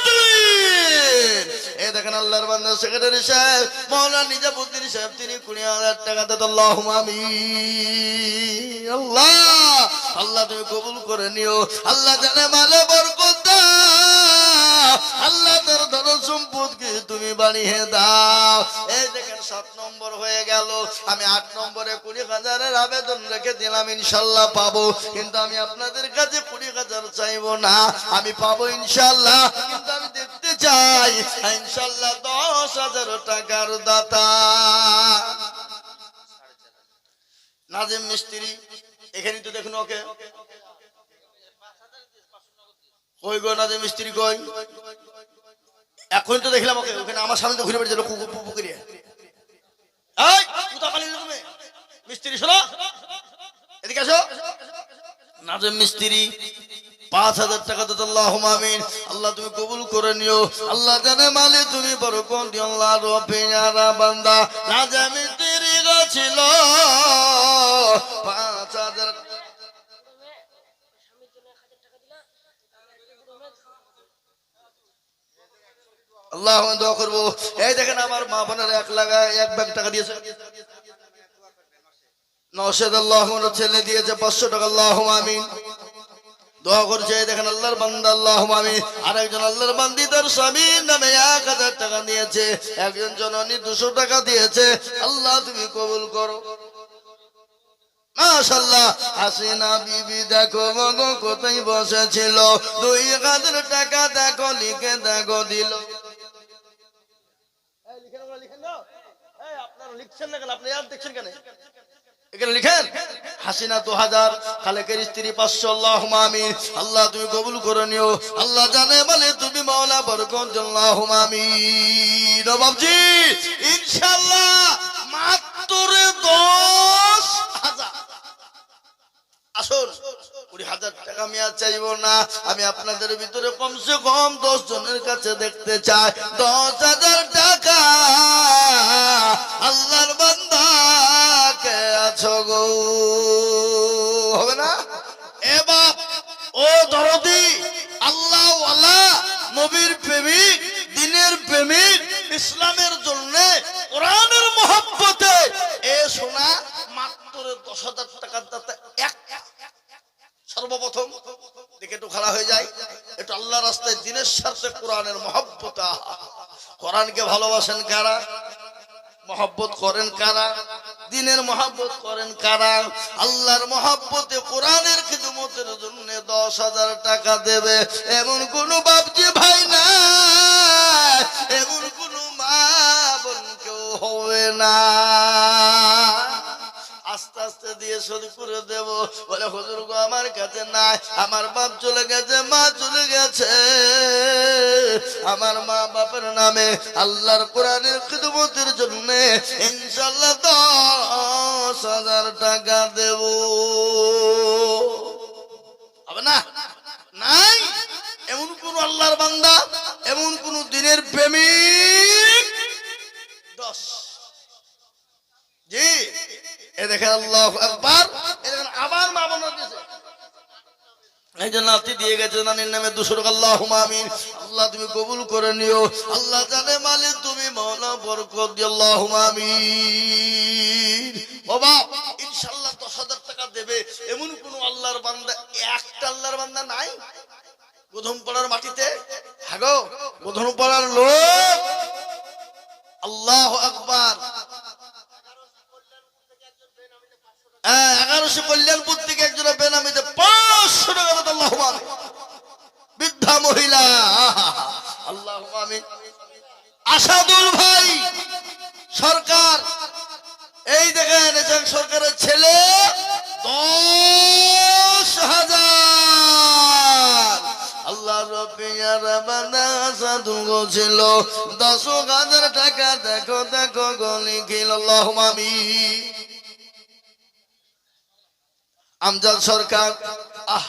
তাকবীর। এই দেখেন আল্লাহর বান্দা সেক্রেটারি সাহেব মাওলানা নিজামুদ্দিন সাহেব, তিনি 20,000 টাকা দেন। আল্লাহুম্মা আমিন। আল্লাহ আল্লাহ তুমি কবুল করে নিও। আল্লাহ জানে মালে বরকত দাও, আল্লাহ তার ধন সম্পদকে তুমি বাড়িয়ে দাও। এই দেখেন 7 নম্বর হয়ে গেল। আমি 8 নম্বরে 20,000 আবেদন রেখে দিলাম, ইনশাআল্লাহ পাবো। কিন্তু আমি আপনাদের কাছে 20,000 চাইবো না, আমি পাবো ইনশাআল্লাহ। কিন্তু আমি দেখতে চাই ইনশাআল্লাহ 10,000 টাকার দাতা। নাজিম মিস্ত্রি, এখানে তো দেখুন ওকে কই গো না যে মিস্ত্রি কই? এখন তো দেখলাম ওকে ওখানে আমার সামনে তো ঘুরে বেড়েছে লোক পুকুরিয়া। এই কোথা পালিয়ে তুমি? মিস্ত্রি শোনো, এদিকে আসো। নাজেম মিস্ত্রি 5,000 টাকা দিতে। আল্লাহুম্মা আমিন। আল্লাহ তুমি কবুল করে নিও। আল্লাহ জানে মালিক তুমি বরকত দিও। আল্লাহ রবিয়ারা বান্দা নাজেম মিস্ত্রি ছিল 5,000। আল্লাহ দোয়া করবো। এই দেখেন আমার মা বোনের 1 ব্যাগ টাকা দিয়েছে। নওশাদ আল্লাহ ছেলে দিয়েছে 500 টাকা। আল্লাহুম্মা আমিন। দোয়া করছে দেখেন আল্লাহর বান্দা। আল্লাহুম্মা আমিন। আরেকজন আল্লাহর বান্দি তার স্বামীর নামে 1,000 টাকা দিয়েছে। একজন জননী 200 টাকা দিয়েছে। আল্লাহ তুমি কবুল করো। মাশাআল্লাহ। হাসিনা বিবি দেখো মগো কোথায় বসেছিল, 2,000 টাকা দেখো লিখে দেখো দিল। আপনারা লিখছেন না কেন? আপনি আর দেখছেন কেন? এখানে লিখেন হাসিনা 2,000, খালেকের স্ত্রী 500। আল্লাহুম্মা আমিন। আল্লাহ তুমি কবুল করে নিও। আল্লাহ জানে বলে তুমি মাওলা বরকত। আল্লাহুম্মা আমিন। বাবজি ইনশাআল্লাহ মাত্র 10,000। আসুন 20,000 টাকা আমি আর চাইবো না। আমি আপনাদের ভিতরে কমসে কম 10 জনের কাছে দেখতে চাই 10,000 টাকা আল্লাহর বান্দা কে আছো গো? হবে না? এ বাপ ও দরদি আল্লাহ ওয়ালা নবীর প্রেমিক দ্বীনের প্রেমিক ইসলামের জন্য কোরআনের মহব্বতে এ সোনা মাত্র 10,000 টাকার দাতা এক। সর্বপ্রথম দেখে একটু খাড়া হয়ে যায়, একটু আল্লাহ রাস্তায় দ্বীনের স্বার্থে কোরআনের মহব্বত। কোরআনকে ভালোবাসেন কারা? মহব্বত করেন কারা? দ্বীনের মহব্বত করেন কারা? আল্লাহর মহব্বতে কোরআনের খিদমতের জন্য 10,000 টাকা দেবে এমন কোন বাপজি ভাই না, এমন কোন মা বোন কেউ হবে না। আস্তে আস্তে দিয়ে শোধ করে দেব। বলে হুজুর গো আমার কাছে নাই, আমার বাপ চলে গেছে, মা চলে গেছে, আমার মা বাপের নামে আল্লাহর কোরআনের খিদমতের জন্য ইনশাআল্লাহ 10,000 টাকা দেব। হবে না? নাই এমন কোন আল্লাহর বান্দা, এমন কোন দ্বীনের প্রেমিক 10। জি এ দেখেন আল্লাহু আকবার। এ দেখেন আবার মা বোন দিয়েছে, এই যে নাতি দিয়ে গেছে নানির নামে 200 টাকা। আল্লাহুম্মা আমিন। আল্লাহ তুমি কবুল করে নিও। আল্লাহ জানে মালিক তুমি মাওলা বরকত দিও। আল্লাহুম্মা আমিন। বাবা ইনশাআল্লাহ 10,000 টাকা দেবে এমন কোন আল্লাহর বান্দা, একটা আল্লাহর বান্দা নাই গোধনপাড়ার মাটিতে? হাগো গোধনপাড়ার লোক। আল্লাহু আকবার। 1100 কল্যাণপুর থেকে একজনের বেনামিতে 500 টাকা দিতে। আল্লাহুম্মা আমিন। বৃদ্ধা মহিলা। আল্লাহুম্মা আমিন। আসাদুল ভাই সরকার, এই দেখেন এজন সরকারের ছেলে 10,000। আল্লাহ রব্বিয়ার বান্দা আসাদুল গো ছিল 10,000 টাকা দেখো দেখো গলি গিল। আল্লাহুম্মা আমিন। আমজাদ সরকার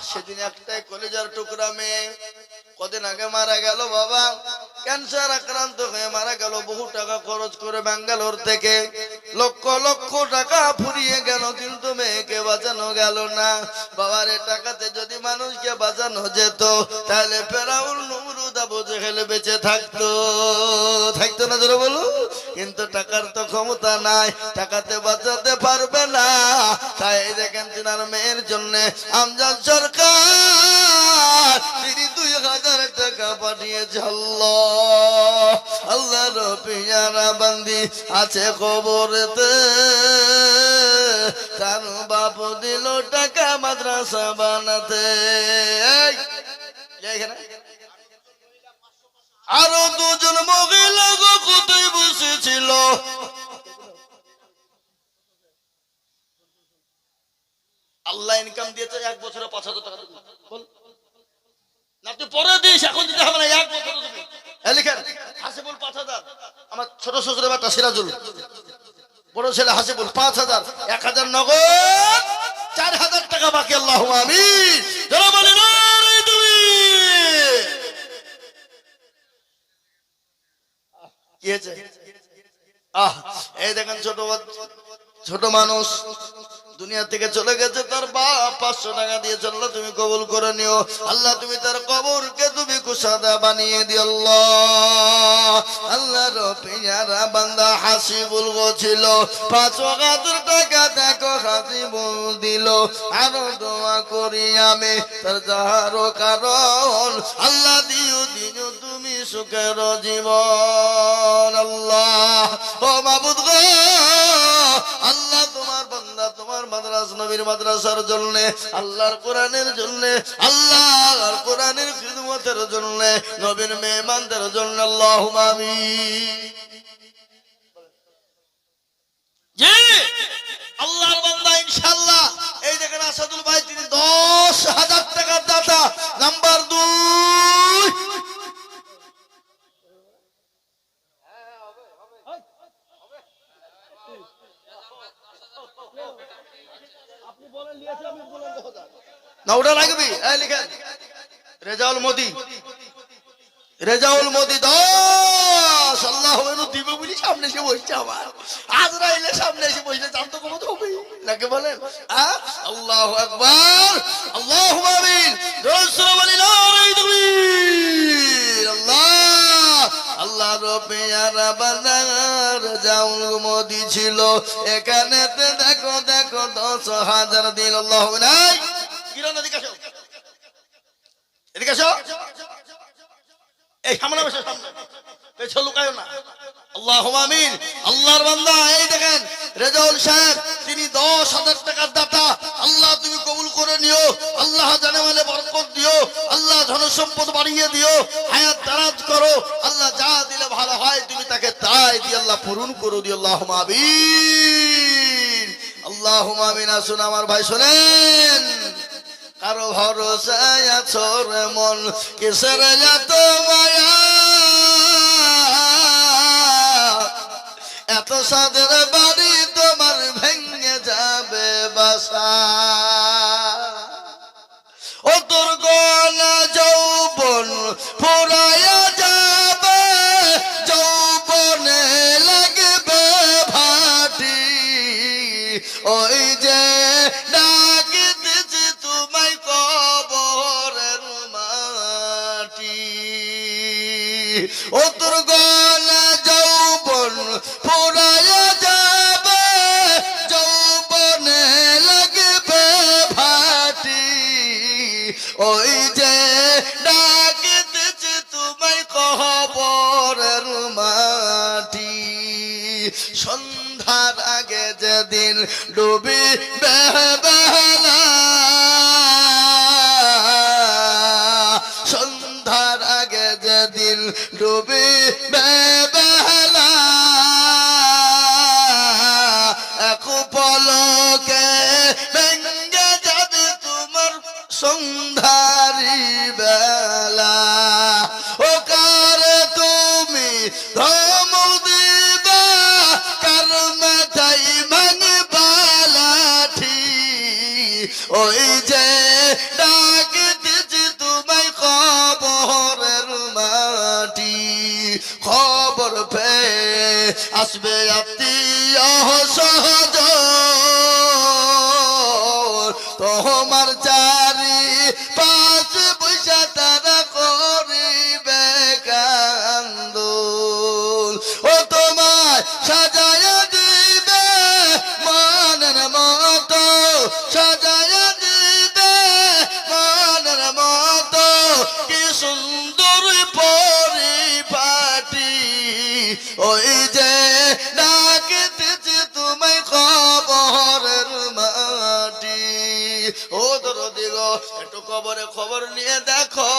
সেদিন একটাই কলেজার টুকরা মেয়ে, কদিন আগে মারা গেল বাবা, ক্যান্সার আক্রান্ত হয়ে মারা গেল। বহু টাকা খরচ করে ব্যাঙ্গালোর থেকে লক্ষ লক্ষ টাকা ফুরিয়ে গেল, কিন্তু মেয়েকে বাঁচানো গেল না। বাবার এ টাকাতে যদি মানুষকে বাঁচানো যেত তাহলে ফেরাউন নমরুদ আবু জেহেল বেঁচে থাকতো, থাকতো না ধরে বলো? কিন্তু টাকার তো ক্ষমতা নাই, টাকাতে বাঁচাতে পারবে না। তাই দেখেন তিনার মেয়ের জন্য আমজাদ সরকার তিনি 2,000 টাকা পাঠিয়েছে। আল্লাহ আল্লাহ রবিয়ারা বান্দি আছে খবরেতে, তার বাপ দিল টাকা মাদ্রাসা বানাতে। আরো 2 জন মহিলা কোথায় বসেছিল? আল্লাহ ইনকাম দিয়েছে 1 বছরে 5,000 টাকা। না তুই পরে ছোট শ্বশুরের বেটা সিরাজুল, বড় ছেলে হাসিবুল 5,000, 1,000 নগদ, 4,000 টাকা বাকি। আল্লাহুম্মা আমিন। যারা বলেন নারে তাকবীর। কি হয়েছে? এই দেখেন ছোট মানুষ দুনিয়া থেকে চলে গেছে, তার বাপ 500 টাকা দিয়েছে, আল্লাহ তুমি কবুল করে নিও। আল্লাহ তুমি তার কবরকে তুমি কুশাদা বানিয়ে দিও আল্লাহ। আল্লাহর পেয়ারা বান্দা হাসিবুল ছিল 5 ওয়াক্ত টাকা দেখো হাসিবুল দিল। আরো দোয়া করি আমি তার যাহারও কারণ, আল্লাহ দিও দিও তুমি সুখের জীবন। আল্লাহ ও মাবুদ গো, আল্লাহ তোমার বান্দা তোমার মাদ্রাস নবীর মাদ্রাসার জন্য, আল্লাহর কোরআনের জন্য, আল্লাহর কোরআনের খিদমতের জন্য, নবীর মেহমানদের জন্য আল্লাহুম্মা আমিন। জি আল্লাহর বান্দা ইনশাআল্লাহ। এই দেখেন আসাদুল ভাই, তিনি 10,000 টাকার দাতা। নাম্বার 2, না ওটা লাগবে। এই লিখেন রেজাউল মোদি, রেজাউল মোদি 10। আল্লাহ দিবে বলি সামনে এসে বসছে, আমার আজরাইলে সামনে এসে বসলে জানতো কত হবে নাকি বলেন? আল্লাহু আকবার, আল্লাহুম্মা আমিন। রাসূল বলি নারে তাকবীর। আল্লাহ আল্লাহ রব্বিয়ারা বান্দা রেজাউল মোদি ছিল এখানেতে, দেখো দেখো 10,000 দিল। আল্লাহু নাই কিরণ এদিকে আসো, এদিকে আসো, এই সামনে বসে, সামনে পেছন লুকায়ো না। আল্লাহুম্মা আমিন। আল্লাহর বান্দা এই দেখেন রেজাউল সাহেব, তিনি 10,000 টাকার দাতা। আল্লাহ তুমি কবুল করে নিও, আল্লাহ জানে মালে বরকত দিও, আল্লাহ ধন সম্পদ বাড়িয়ে দিও, হায়াত দারাজ করো। আল্লাহ যা দিলে ভালো হয় তুমি তাকে তাই দিয়ে আল্লাহ পূরণ করে দিও। আল্লাহুম্মা আমিন, আল্লাহুম্মা আমিন। আসুন আমার ভাই শোনেন, কারো ভরসায় আছো রে মন, কিসের এত মায়া, এত সাদের বাড়ি তোমার ভেঙে যাবে বাসা। ও তোর গলা যৌবন ফুরায়া যাবে, যৌবনে লাগবে ভাটি, ওই যে ডাকিতেছে তোমায় কবরের মাটি। ও তোর গলা যৌবন ফুরায়া যাবে, যৌবনে লাগবে ভাটি, ওই যে ডাকিতেছে তোমায় কবরের মাটি। সন্ধ্যার আগে যেদিন ডুবি বেলা, সন্ধ্যার আগে যেদিন ডুবি বেলা, এক পলকে ভেঙে যাবে তোমার সন্ধ্যারি বেলা। ও কারে তুমি ধমক দিবা, কার মাথায় ভাঙবা লাঠি, ওই যে ডাকতেছে তোমায় কবরের মাটি। খবর পেয়ে আসবে আত্মীয় স্বজন, তোমার চারি পাঁচ পয়সা তারা করিবে কান্দন। ও তোমায় সাজায়া দিবে মনের মতো, সাজায়া দিবে মনের মতো, কি সুন্দর পরিপাটি, ওই যে ডাকতেছে তোমায় কবরের মাটি। ও দরদি গো, একটু কবরে খবর নিয়ে দেখো,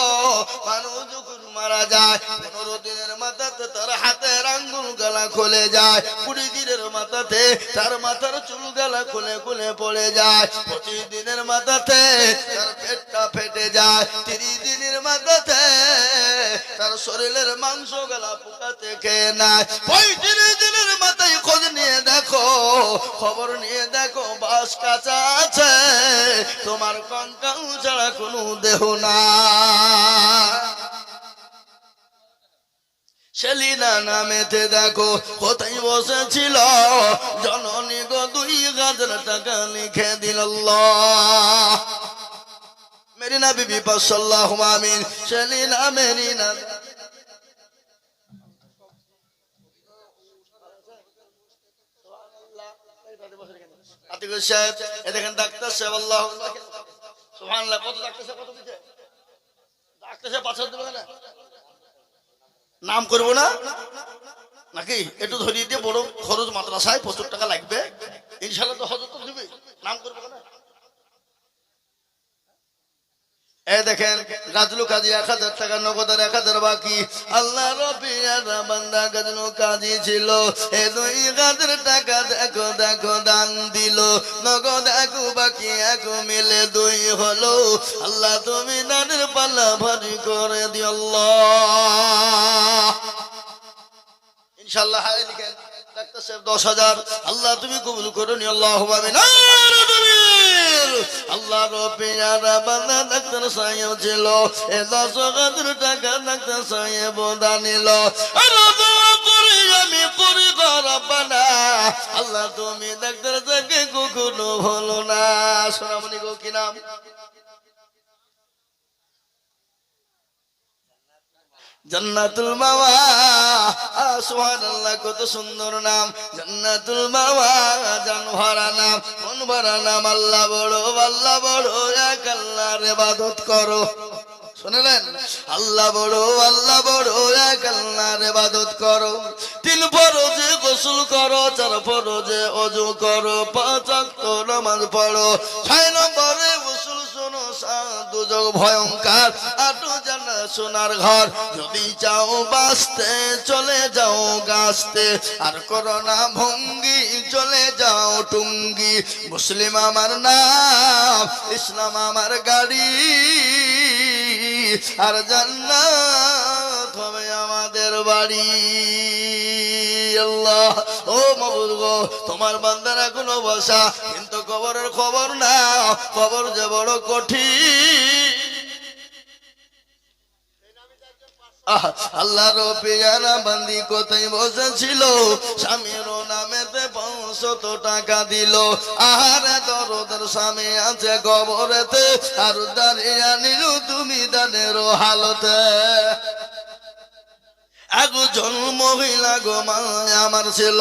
মানুষ যখন মারা যায় 15 দিনের মাথাতে তার হাতের আঙ্গুল গলা খুলে যায়, 20 দিনের মাথাতে তার মাথার চুল গলা খুলে খুলে পড়ে যায়, 25 দিনের মাথাতে তার পেটটা ফেটে যায়, 30 দিনের মাথাতে তার শরীরের মাংস গলা পোকাতে খেয়ে নেয়। 35 দিনের মাথায় খোঁজ নিয়ে দেখো, খবর নিয়ে দেখো, বাস কাঁচা আছে, তোমার কঙ্কাল ছাড়া কোনো দেহ না। সেলিনা নামেতে দেখো কোথায় বসেছিল, জননী গো 2000 টাকা লিখে দিল আল্লাহ। মেরিনা বিবি সাল্লাল্লাহু আমিন। সেলিনা মেরিনা আতিকুর সাহেব, এ দেখেন ডাক্তার সাহেব, আল্লাহ সুবহানাল্লাহ। কত ডাক্তার সাহেব, কত দিতে ডাক্তার সাহেব 500 দেবে না? নাম করবো না নাকি? একটু ধরিয়ে দিয়ে বড় খরচ মাদ্রাসায় 75 টাকা লাগবে, ইনশাল্লাহ তো হজরত দিবে, নাম করবো না? এই দেখেন গাজলু কাজী 1000 টাকা নগদ আর 1000 বাকি। আল্লাহ রবিয়ার বান্দা গাজলু কাজী ছিল, এই 2000 টাকা দেখো দেখো দান দিল, নগদ 1 বাকি 1 মিলে 2 হলো। আল্লাহ তুমি দানের পাল্লা ভারী করে দিও আল্লাহ। ইনশাআল্লাহ হায় লিখেন ডাক্তার সাহেব 10,000। আল্লাহ তুমি কবুল করো নি, আল্লাহুম্মা আমিন। আল্লাহ রবিয়ার বান্দা ডাক্তার সাহেব ছিল, এ 10,000 টাকা ডাক্তার সাহেব দানিল। আমি করি রব্বানা, আল্লাহ তুমি ডাক্তার থেকে কখনো হলো না। সোনামণি গো কি নাম? জান্নাতুল মাওয়া। সুবহানাল্লাহ, কত সুন্দর নাম জান্নাতুল মাওয়া। জান ভরা নাম, মন ভরা নাম। আল্লাহ বড়, আল্লাহ বড়, এক আল্লাহর ইবাদত করো। শুনলেন? আল্লাহ বড়, আল্লাহ বড়, এক আল্লাহর ইবাদত করো। 3 ফরজে গোসল করো, 4 ফরজে ওযু করো, 5 ওয়াক্ত নামাজ পড়ো, 6 নম্বরে গোসল শোনো, 7 দুজক ভয়ঙ্কর, 8 জান্নাত সোনার ঘর। যদি চাও বাঁচতে চলে যাও গাছতে, আর করোনা ভঙ্গি চলে যাও টুঙ্গি। মুসলিম আমার নাম, ইসলাম আমার গাড়ি, আর জান্নাত হবে আমাদের বাড়ি। আল্লাহ ও মাবুদ গো, তোমার বান্দার এখনো বসা, কিন্তু কবরের খবর না, কবর যে বড় কঠিন। আল্লাহ রবিয়ানা বান্দি কোথায় বসেছিল, স্বামীর নামেতে 500 টাকা দিল। আহারে দরদের স্বামী আছে কবরেতে, আর দাঁড়িয়ে নিল তুমি দানের হালতে। একজন মহিলা গো মা আমার ছিল,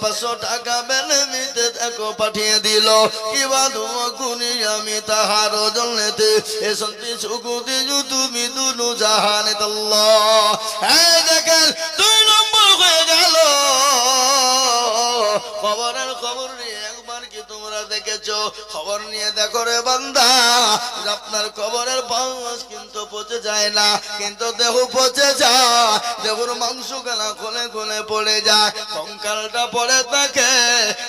500 টাকা বেনিমিতে দেখো পাঠিয়ে দিল। কিবা ধুমো গুনি আমি তাহার জন্যতে, এ শান্তি সুকুতি তুমি দুনু জাহানে আল্লাহ। এই দেখেন 2 নম্বর হয়ে গেল। খবরের খবর নিয়ে একবার কি তোমরা দেখেছো? খবর নিয়ে দেখো রে বান্দা, আপনার খবরের বাস কিন্তু পচে যায় না, কিন্তু দেহ পচে যায়। দেহর মাংস গলা খোলে খোলে পড়ে যায়, কঙ্কালটা পড়ে থাকে,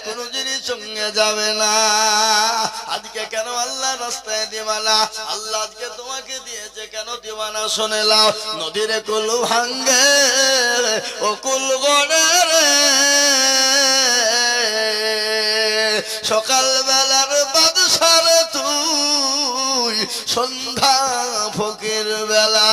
কোন জিনিস সঙ্গে যাবে না। আজকে কেন আল্লাহ রাস্তায় দিবানা? আল্লাহ আজকে তোমাকে দিয়েছে কেন দিবানা? শুনে লাও, নদীর কুল ভাঙ্গে ও কুল গড়ে রে, সকাল বেলার বাদশার তুই, সন্ধ্যা ফকির বেলা।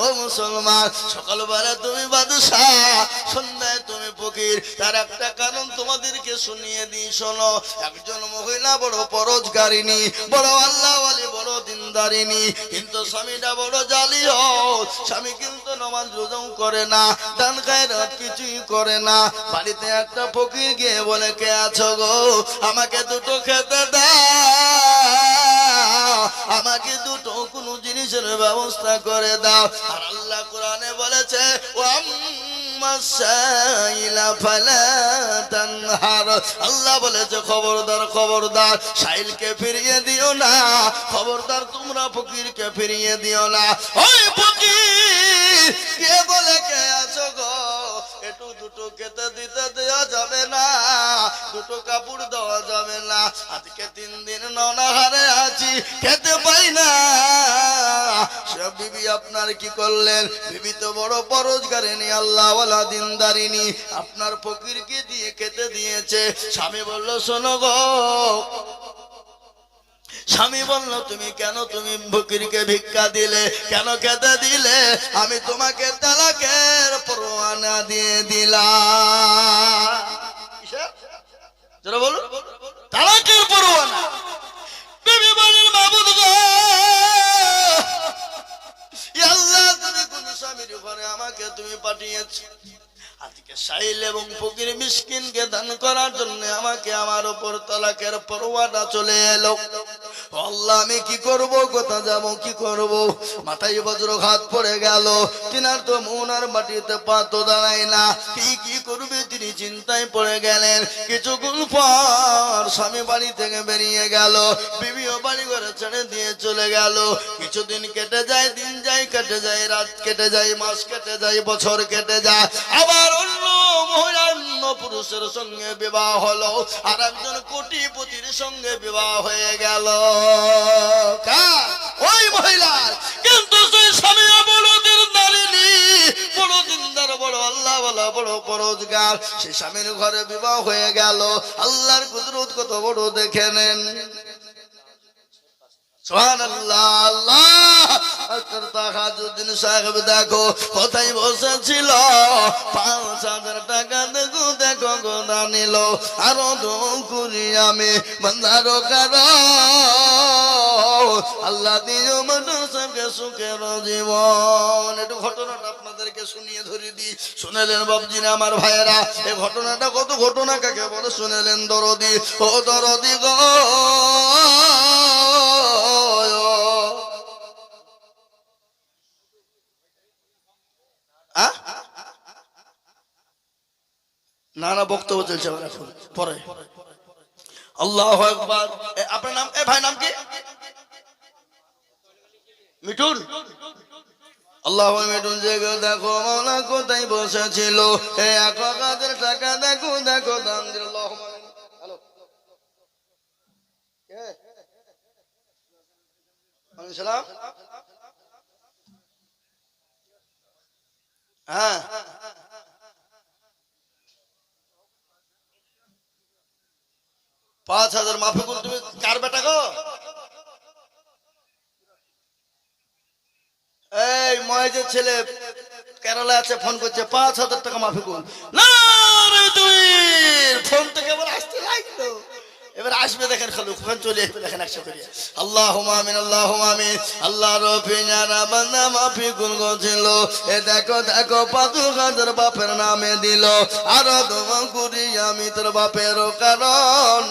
ও মুসলমান, সকালবেলা তুমি বাদশাহ, সন্ধ্যায় তুমি ফকির। তার একটা কারণ তোমাদেরকে শুনিয়ে দিই, শোনো। একজন মহিলা বড় পরোজগারিনী, বড় আল্লাহওয়ালি, বড় দিনদারিনী, কিন্তু স্বামীটা বড় জালিয়াত। স্বামী কিন্তু নামাজ রোজাও করে না, দান খায়রাত কিছুই করে না। বাড়িতে একটা ফকির গিয়ে বলে, কে আছো গো, আমাকে 2টো খেতে দাও, আমাকে 2টো কোনো জিনিসের ব্যবস্থা করে দাও। আর আল্লাহ কোরআনে বলেছে, আল্লাহ বলেছে, খবরদার খবরদার, সাইলকে ফিরিয়ে দিও না, খবরদার তোমরা ফকিরকে ফিরিয়ে দিও না। ওই ফকির কে বলে, কে আছো গো, একটু 2টো খেতে দিতে দেওয়া যাবে না, 2টো কাপড় দেওয়া যাবে না? আজকে 3 দিন ননাহারে আছি, খেতে খেতে পাই না। সব বিবি আপনার কি করলেন? বিবি তো বড় পরোজগারিনী, আল্লাহওয়ালা, দিনদারিনী, আপনার ফকিরকে দিয়ে খেতে দিয়েছে। স্বামী বলল, শোনো গো, স্বামী বলল, তুমি কেন তুমি ফকিরকে ভিক্ষা দিলে, কেন খেতে দিলে? আমি তোমাকে তালাকের পরোয়ানা দিয়ে দিলাম। যারা বলো তালাকের পরোয়ানা। বিবি বলেন, মাবুদ গো, ইয়া আল্লাহ, তুমি কোন স্বামীর ঘরে আমাকে তুমি পাঠিয়েছো? আজকে সাইল এবং ফকির মিসকিনকে দান করার জন্য আমাকে আমার উপর তালাকের পরোয়ানা চলে এলো। আল্লাহ, আমি কি করব, কোথা যাব, কি করব? মাথায় বজ্রঘাত পড়ে গেল। তিনার তো মন আর মাটিতে পা তো দাঁড়ায় না। কি করবে তিনি চিন্তায় পড়ে গেলেন। কিছুক্ষণ পর স্বামী বাড়ি থেকে বেরিয়ে গেল, বিবিও বাড়ি ঘরে ছেড়ে দিয়ে চলে গেল। কিছুদিন কেটে যায়, দিন যায়, কেটে যায়, রাত কেটে যায়, মাস কেটে যায়, বছর কেটে যায়। আবার অন্য মহিলা, অন্য পুরুষের সঙ্গে বিবাহ হলো, আর একজন কোটিপতির সঙ্গে বিবাহ হয়ে গেল। ওই মহিলার। কিন্তু সেই স্বামী বড় দিনদারিনী, বড় দিনদার, বড় আল্লাহ ওয়ালা, বড় পরোজগার। সেই স্বামীর ঘরে বিবাহ হয়ে গেল। আল্লাহর কুদরত কত বড় দেখে নেন। সুবহানাল্লাহ। আল্লাহ আকবার। তাহাজুদ্দিন সাহেব দেখো কোথায় বসেছিল, ৫,০০০ টাকা দেখো দেখো গোনা নিল, আরো দুকুরি আমি বান্দারো কারো। আল্লাহ দিও মানুষকে সুখের জীবন। একটু ঘটনাটা আপনাদেরকে শুনিয়ে ধরে দিই। শুনেলেন বাবজিরা, আমার ভাইয়েরা, এই ঘটনাটা কত ঘটনা কাকে বলে শুনেলেন? দরদি, ও দরদি গো, না না, বক্তব্য চলছে আমার এখন, পরে। আল্লাহু আকবার। আপনার নাম? এ ভাই, নাম কি? মিঠুন। আল্লাহ মিঠুন জেগে দেখো মাওলা কোথায় বসেছিল। ১,০০০ টাকা দেখো দেখো দান দিল। হ্যালো, সালাম। হ্যাঁ, ৫,০০০ মাফিকুল। তুমি কার বেটা গো? এই মহেজের ছেলে কেরালা আছে, ফোন করছে, ৫,০০০ টাকা মাফিকুল। না রে, তুই ফোন থেকে এবার আসতে লাগলো। এবার আসবে দেখেন, খালু ফোন চলে আসবে দেখেন, একশো করে। আল্লাহুম্মা আমিন, আল্লাহুম্মা আমিন। আল্লাহ রফিনারা বান্দা মাফিকুল গছিল। এ দেখো দেখো ৫,০০০ বাপের নামে দিল, আর দোয়া করি আমি তোর বাপের কারণ।